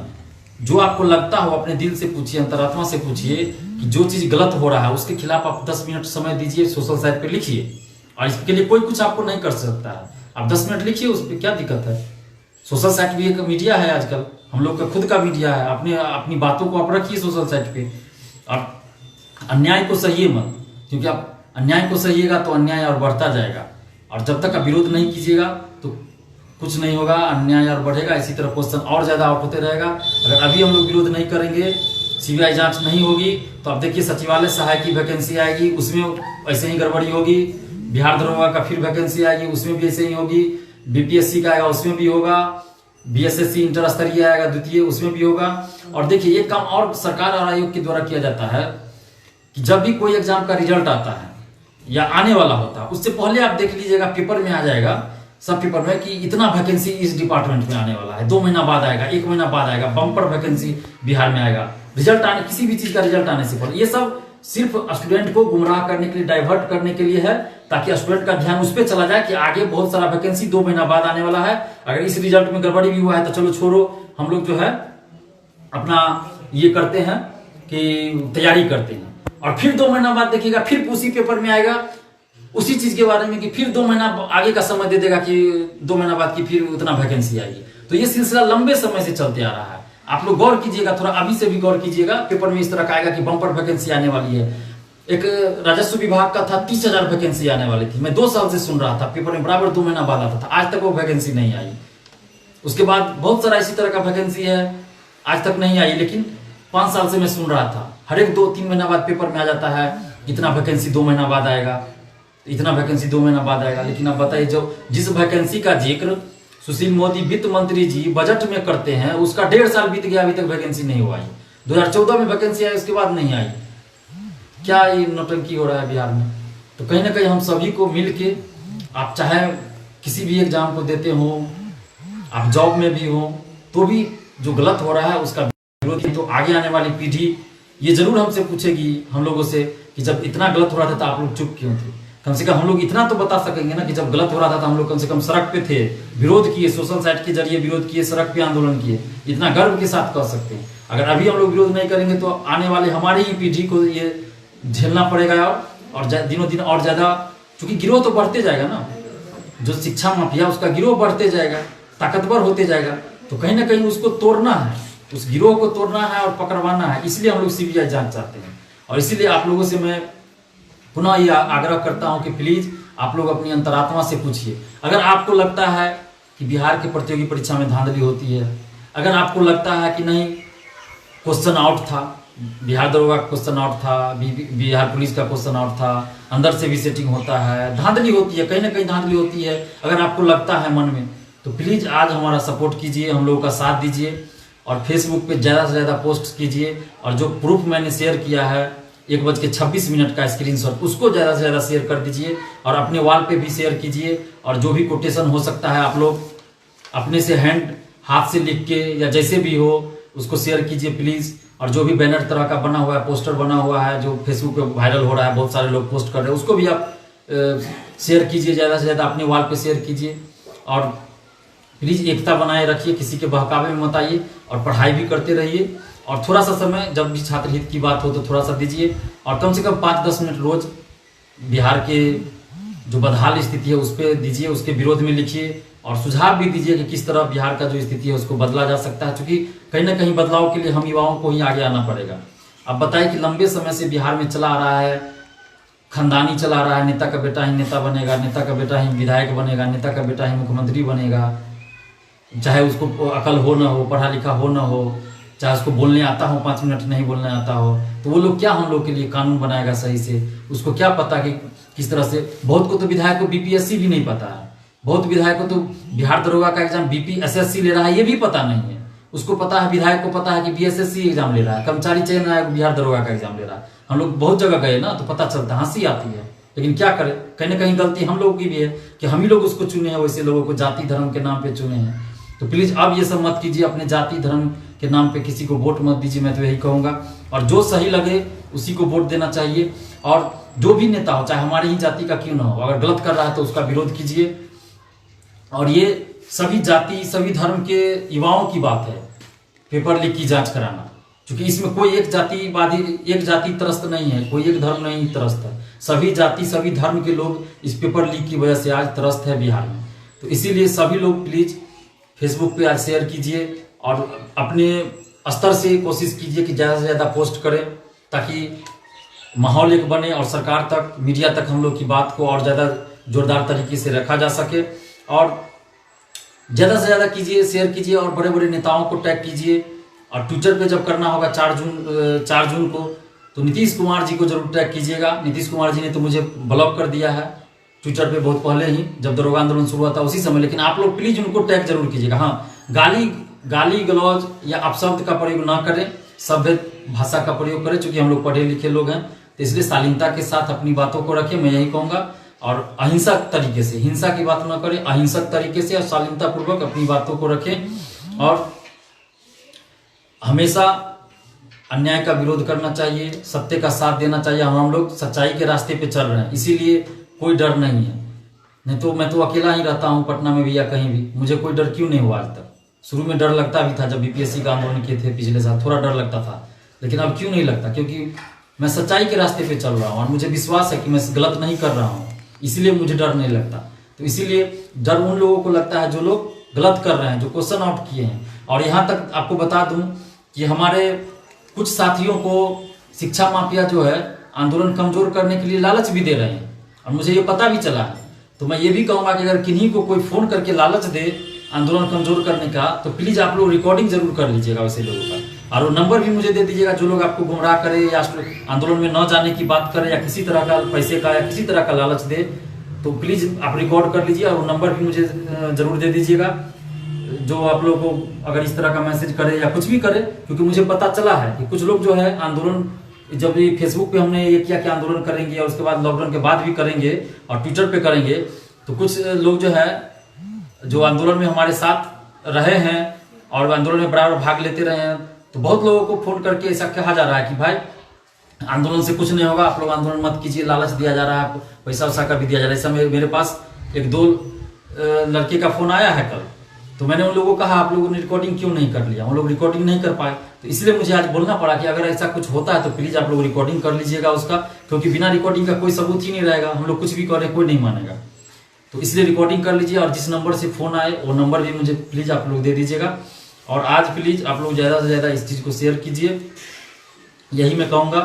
[SPEAKER 1] जो आपको लगता हो अपने दिल से पूछिए, अंतरात्मा से पूछिए कि जो चीज गलत हो रहा है उसके खिलाफ आप 10 मिनट समय दीजिए, सोशल साइट पे लिखिए। और इसके लिए कोई कुछ आपको नहीं कर सकता है, आप 10 मिनट लिखिए, उस पर क्या दिक्कत है? सोशल साइट भी एक मीडिया है, आजकल हम लोग का खुद का मीडिया है, अपनी बातों को आप रखिए सोशल साइट पे। और अन्याय को सहिए मत, क्योंकि आप अन्याय को सहिएगा तो अन्याय और बढ़ता जाएगा, और जब तक आप विरोध नहीं कीजिएगा तो कुछ नहीं होगा, अन्याय और बढ़ेगा, इसी तरह क्वेश्चन और ज्यादा आउट होते रहेगा। अगर अभी हम लोग विरोध नहीं करेंगे, सीबीआई जांच नहीं होगी, तो आप देखिए सचिवालय सहायक की वैकेंसी आएगी, उसमें ऐसे ही गड़बड़ी होगी, बिहार दरोगा का फिर वैकेंसी आएगी, उसमें भी ऐसे ही होगी, बीपीएससी का आएगा उसमें भी होगा, बीएसएससी इंटर स्तरीय आएगा द्वितीय, उसमें भी होगा। और देखिए ये काम और सरकार और आयोग के द्वारा किया जाता है कि जब भी कोई एग्जाम का रिजल्ट आता है या आने वाला होता है, उससे पहले आप देख लीजिएगा, पेपर में आ जाएगा, सब पेपर में कि इतना वैकेंसी इस डिपार्टमेंट में आने वाला है, 2 महीना बाद आएगा, 1 महीना बाद आएगा, बम्पर वैकेंसी बिहार में आएगा, रिजल्ट आने, किसी भी चीज का रिजल्ट आने से पहले। ये सब सिर्फ स्टूडेंट को गुमराह करने के लिए, डाइवर्ट करने के लिए है, ताकि स्टूडेंट का ध्यान उस पर चला जाए कि आगे बहुत सारा वैकेंसी 2 महीना बाद आने वाला है, अगर इस रिजल्ट में गड़बड़ी भी हुआ है तो चलो छोड़ो, हम लोग जो है अपना ये करते हैं कि तैयारी करते हैं। और फिर 2 महीना बाद देखिएगा, फिर उसी पेपर में आएगा उसी चीज के बारे में कि फिर 2 महीना आगे का समय दे देगा कि 2 महीना बाद की फिर उतना वैकेंसी आएगी। तो ये सिलसिला लंबे समय से चलते आ रहा है, आप लोग गौर कीजिएगा, थोड़ा अभी से भी गौर कीजिएगा। पेपर में इस तरह का आएगा कि बम्पर वैकेंसी आने वाली है। एक राजस्व विभाग का था 30,000 वैकेंसी आने वाली थी, मैं 2 साल से सुन रहा था, पेपर में बराबर 2 महीना बाद आता था, आज तक वो वैकेंसी नहीं आई। उसके बाद बहुत सारा इसी तरह का वैकेंसी है, आज तक नहीं आई, लेकिन 5 साल से मैं सुन रहा था, हर एक 2-3 महीना बाद पेपर में आ जाता है, इतना वैकेंसी 2 महीना बाद आएगा, इतना वैकेंसी 2 महीना बाद आएगा। लेकिन अब बताइए, जो जिस वैकेंसी का जिक्र सुशील मोदी वित्त मंत्री जी बजट में करते हैं, उसका 1.5 साल बीत गया, अभी तक वैकेंसी नहीं हुआ। 2014 में वैकेंसी आई, उसके बाद नहीं आई। क्या ये नौटंकी हो रहा है बिहार में? तो कहीं ना कहीं हम सभी को मिल के, आप चाहे किसी भी एग्जाम को देते हो, आप जॉब में भी हो, तो भी जो गलत हो रहा है उसका विरोध, तो आगे आने वाली पीढ़ी ये जरूर हमसे पूछेगी, हम लोगों से, कि जब इतना गलत हो रहा था तो आप लोग चुप क्यों थे? कम से कम हम लोग इतना तो बता सकेंगे ना कि जब गलत हो रहा था तो हम लोग कम से कम सड़क पे थे, विरोध किए, सोशल साइट के जरिए विरोध किए, सड़क पे आंदोलन किए, इतना गर्व के साथ कह सकते हैं। अगर अभी हम लोग विरोध नहीं करेंगे तो आने वाले हमारी ही पीढ़ी को ये झेलना पड़ेगा, और दिनों दिन और ज्यादा, क्योंकि गिरोह तो बढ़ते जाएगा ना, जो शिक्षा माफिया उसका गिरोह बढ़ते जाएगा, ताकतवर होते जाएगा, तो कहीं ना कहीं उसको तोड़ना है, उस गिरोह को तोड़ना है और पकड़वाना है। इसलिए हम लोग सीबीआई जांच चाहते हैं, और इसीलिए आप लोगों से मैं पुनः ये आग्रह करता हूं कि प्लीज आप लोग अपनी अंतरात्मा से पूछिए। अगर आपको लगता है कि बिहार के प्रतियोगी परीक्षा में धांधली होती है, अगर आपको लगता है कि नहीं क्वेश्चन आउट था, बिहार दरोगा का क्वेश्चन आउट था, बिहार पुलिस का क्वेश्चन आउट था, अंदर से भी सेटिंग होता है, धांधली होती है, कहीं ना कहीं धांधली होती है, अगर आपको लगता है मन में, तो प्लीज आज हमारा सपोर्ट कीजिए, हम लोगों का साथ दीजिए, और फेसबुक पे ज्यादा से ज्यादा पोस्ट कीजिए, और जो प्रूफ मैंने शेयर किया है 1:26 का स्क्रीनशॉट, उसको ज्यादा से ज्यादा शेयर कर दीजिए, और अपने वॉल पे भी शेयर कीजिए। और जो भी कोटेशन हो सकता है आप लोग अपने से हैंड हाथ से लिख के या जैसे भी हो उसको शेयर कीजिए प्लीज़। और जो भी बैनर तरह का बना हुआ है, पोस्टर बना हुआ है जो फेसबुक पे वायरल हो रहा है, बहुत सारे लोग पोस्ट कर रहे हैं, उसको भी आप शेयर कीजिए, ज़्यादा से ज़्यादा अपने वाल पे शेयर कीजिए। और प्लीज़ एकता बनाए रखिए, किसी के बहकावे में मत आइए और पढ़ाई भी करते रहिए। और थोड़ा सा समय जब भी छात्र हित की बात हो तो थोड़ा सा दीजिए, और कम से कम 5-10 मिनट रोज बिहार के जो बदहाल स्थिति है उस पर दीजिए, उसके विरोध में लिखिए और सुझाव भी दीजिए कि किस तरह बिहार का जो स्थिति है उसको बदला जा सकता है, क्योंकि कहीं ना कहीं बदलाव के लिए हम युवाओं को ही आगे आना पड़ेगा। अब बताइए कि लंबे समय से बिहार में चला आ रहा है, खानदानी चला रहा है, नेता का बेटा ही नेता बनेगा, नेता का बेटा ही विधायक बनेगा, नेता का बेटा ही मुख्यमंत्री बनेगा, चाहे उसको अकल हो ना हो, पढ़ा लिखा हो ना हो, चाहे उसको बोलने आता हो 5 मिनट नहीं बोलने आता हो, तो वो लोग क्या हम लोग के लिए कानून बनाएगा सही से? उसको क्या पता कि किस तरह से, बहुत को तो विधायक को बीपीएससी भी नहीं पता है, बहुत विधायक को तो बिहार दरोगा का एग्जाम बीपीएसएससी ले रहा है ये भी पता नहीं है। उसको पता है, विधायक को पता है कि बीएसएससी एग्जाम ले रहा है, कर्मचारी चयन आयोग बिहार दरोगा का एग्जाम ले रहा है। हम लोग बहुत जगह गए ना तो पता चलता, हंसी आती है, लेकिन क्या करें, कहीं ना कहीं गलती हम लोग की भी है कि हम ही लोग उसको चुने हैं, वैसे लोगों को जाति धर्म के नाम पे चुने हैं। तो प्लीज अब ये सब मत कीजिए, अपने जाति धर्म के नाम पे किसी को वोट मत दीजिए, मैं तो यही कहूंगा। और जो सही लगे उसी को वोट देना चाहिए। और जो भी नेता हो, चाहे हमारी ही जाति का क्यों ना हो, अगर गलत कर रहा है तो उसका विरोध कीजिए। और ये सभी जाति सभी धर्म के युवाओं की बात है, पेपर लीक की जांच कराना, क्योंकि इसमें कोई एक जातिवादी, एक जाति त्रस्त नहीं है, कोई एक धर्म नहीं त्रस्त है, सभी जाति सभी धर्म के लोग इस पेपर लीक की वजह से आज त्रस्त है बिहार में। तो इसीलिए सभी लोग प्लीज फेसबुक पे आज शेयर कीजिए और अपने स्तर से कोशिश कीजिए कि ज़्यादा से ज़्यादा पोस्ट करें, ताकि माहौल एक बने और सरकार तक, मीडिया तक हम लोग की बात को और ज़्यादा जोरदार तरीके से रखा जा सके। और ज़्यादा से ज़्यादा कीजिए, शेयर कीजिए और बड़े बड़े नेताओं को टैग कीजिए। और ट्विटर पे जब करना होगा 4 जून को, तो नीतीश कुमार जी को जरूर टैग कीजिएगा। नीतीश कुमार जी ने तो मुझे ब्लॉक कर दिया है ट्विटर पे बहुत पहले ही, जब दरोगा आंदोलन शुरू हुआ था उसी समय, लेकिन आप लोग प्लीज उनको टैग जरूर कीजिएगा। हाँ, गाली गलौज या अपशब्द का प्रयोग ना करें, सभ्य भाषा का प्रयोग करें, क्योंकि हम लोग पढ़े लिखे लोग हैं। तो इसलिए शालीनता के साथ अपनी बातों को रखें, मैं यही कहूंगा। और अहिंसक तरीके से, हिंसा की बात ना करें, अहिंसक तरीके से और शालीनता पूर्वक अपनी बातों को रखें। और हमेशा अन्याय का विरोध करना चाहिए, सत्य का साथ देना चाहिए। हम लोग सच्चाई के रास्ते पे चल रहे हैं, इसीलिए कोई डर नहीं है। नहीं तो मैं तो अकेला ही रहता हूँ पटना में भी या कहीं भी, मुझे कोई डर क्यों नहीं हुआ आज तक। शुरू में डर लगता भी था, जब बीपीएससी का आंदोलन किए थे पिछले साल, थोड़ा डर लगता था, लेकिन अब क्यों नहीं लगता, क्योंकि मैं सच्चाई के रास्ते पे चल रहा हूँ और मुझे विश्वास है कि मैं गलत नहीं कर रहा हूँ, इसलिए मुझे डर नहीं लगता। तो इसीलिए डर उन लोगों को लगता है जो लोग गलत कर रहे हैं, जो क्वेश्चन आउट किए हैं। और यहाँ तक आपको बता दूं कि हमारे कुछ साथियों को शिक्षा माफिया जो है आंदोलन कमजोर करने के लिए लालच भी दे रहे हैं, और मुझे ये पता भी चला है। तो मैं ये भी कहूंगा कि अगर किन्हीं को कोई फोन करके लालच दे आंदोलन कमजोर करने का, तो प्लीज आप लोग रिकॉर्डिंग जरूर कर लीजिएगा वैसे लोगों का, और वो नंबर भी मुझे दे दीजिएगा। जो लोग आपको गुमराह करे या आंदोलन में न जाने की बात करे या किसी तरह का पैसे का या किसी तरह का लालच दे, तो प्लीज आप रिकॉर्ड कर लीजिए और वो नंबर भी मुझे जरूर दे दीजिएगा। जो आप लोगों को अगर इस तरह का मैसेज करे या कुछ भी करे, क्योंकि मुझे पता चला है कि कुछ लोग जो है आंदोलन, जब ये फेसबुक पे हमने ये किया कि आंदोलन करेंगे और उसके बाद लॉकडाउन के बाद भी करेंगे और ट्विटर पे करेंगे, तो कुछ लोग जो है जो आंदोलन में हमारे साथ रहे हैं और आंदोलन में बराबर भाग लेते रहे हैं, तो बहुत लोगों को फोन करके ऐसा कहा जा रहा है कि भाई आंदोलन से कुछ नहीं होगा, आप लोग आंदोलन मत कीजिए, लालच दिया जा रहा है, पैसा वैसा का भी दिया जा रहा है। ऐसा मेरे पास 1-2 लड़के का फोन आया है कल, तो मैंने उन लोगों को कहा आप लोगों ने रिकॉर्डिंग क्यों नहीं कर लिया, उन लोग रिकॉर्डिंग नहीं कर पाए। तो इसलिए मुझे आज बोलना पड़ा कि अगर ऐसा कुछ होता है तो प्लीज आप लोग रिकॉर्डिंग कर लीजिएगा उसका, क्योंकि बिना रिकॉर्डिंग का कोई सबूत ही नहीं रहेगा, हम लोग कुछ भी करें कोई नहीं मानेगा। तो इसलिए रिकॉर्डिंग कर लीजिए, और जिस नंबर से फोन आए वो नंबर भी मुझे प्लीज आप लोग दे दीजिएगा। और आज प्लीज आप लोग ज्यादा से ज्यादा इस चीज को शेयर कीजिए, यही मैं कहूँगा।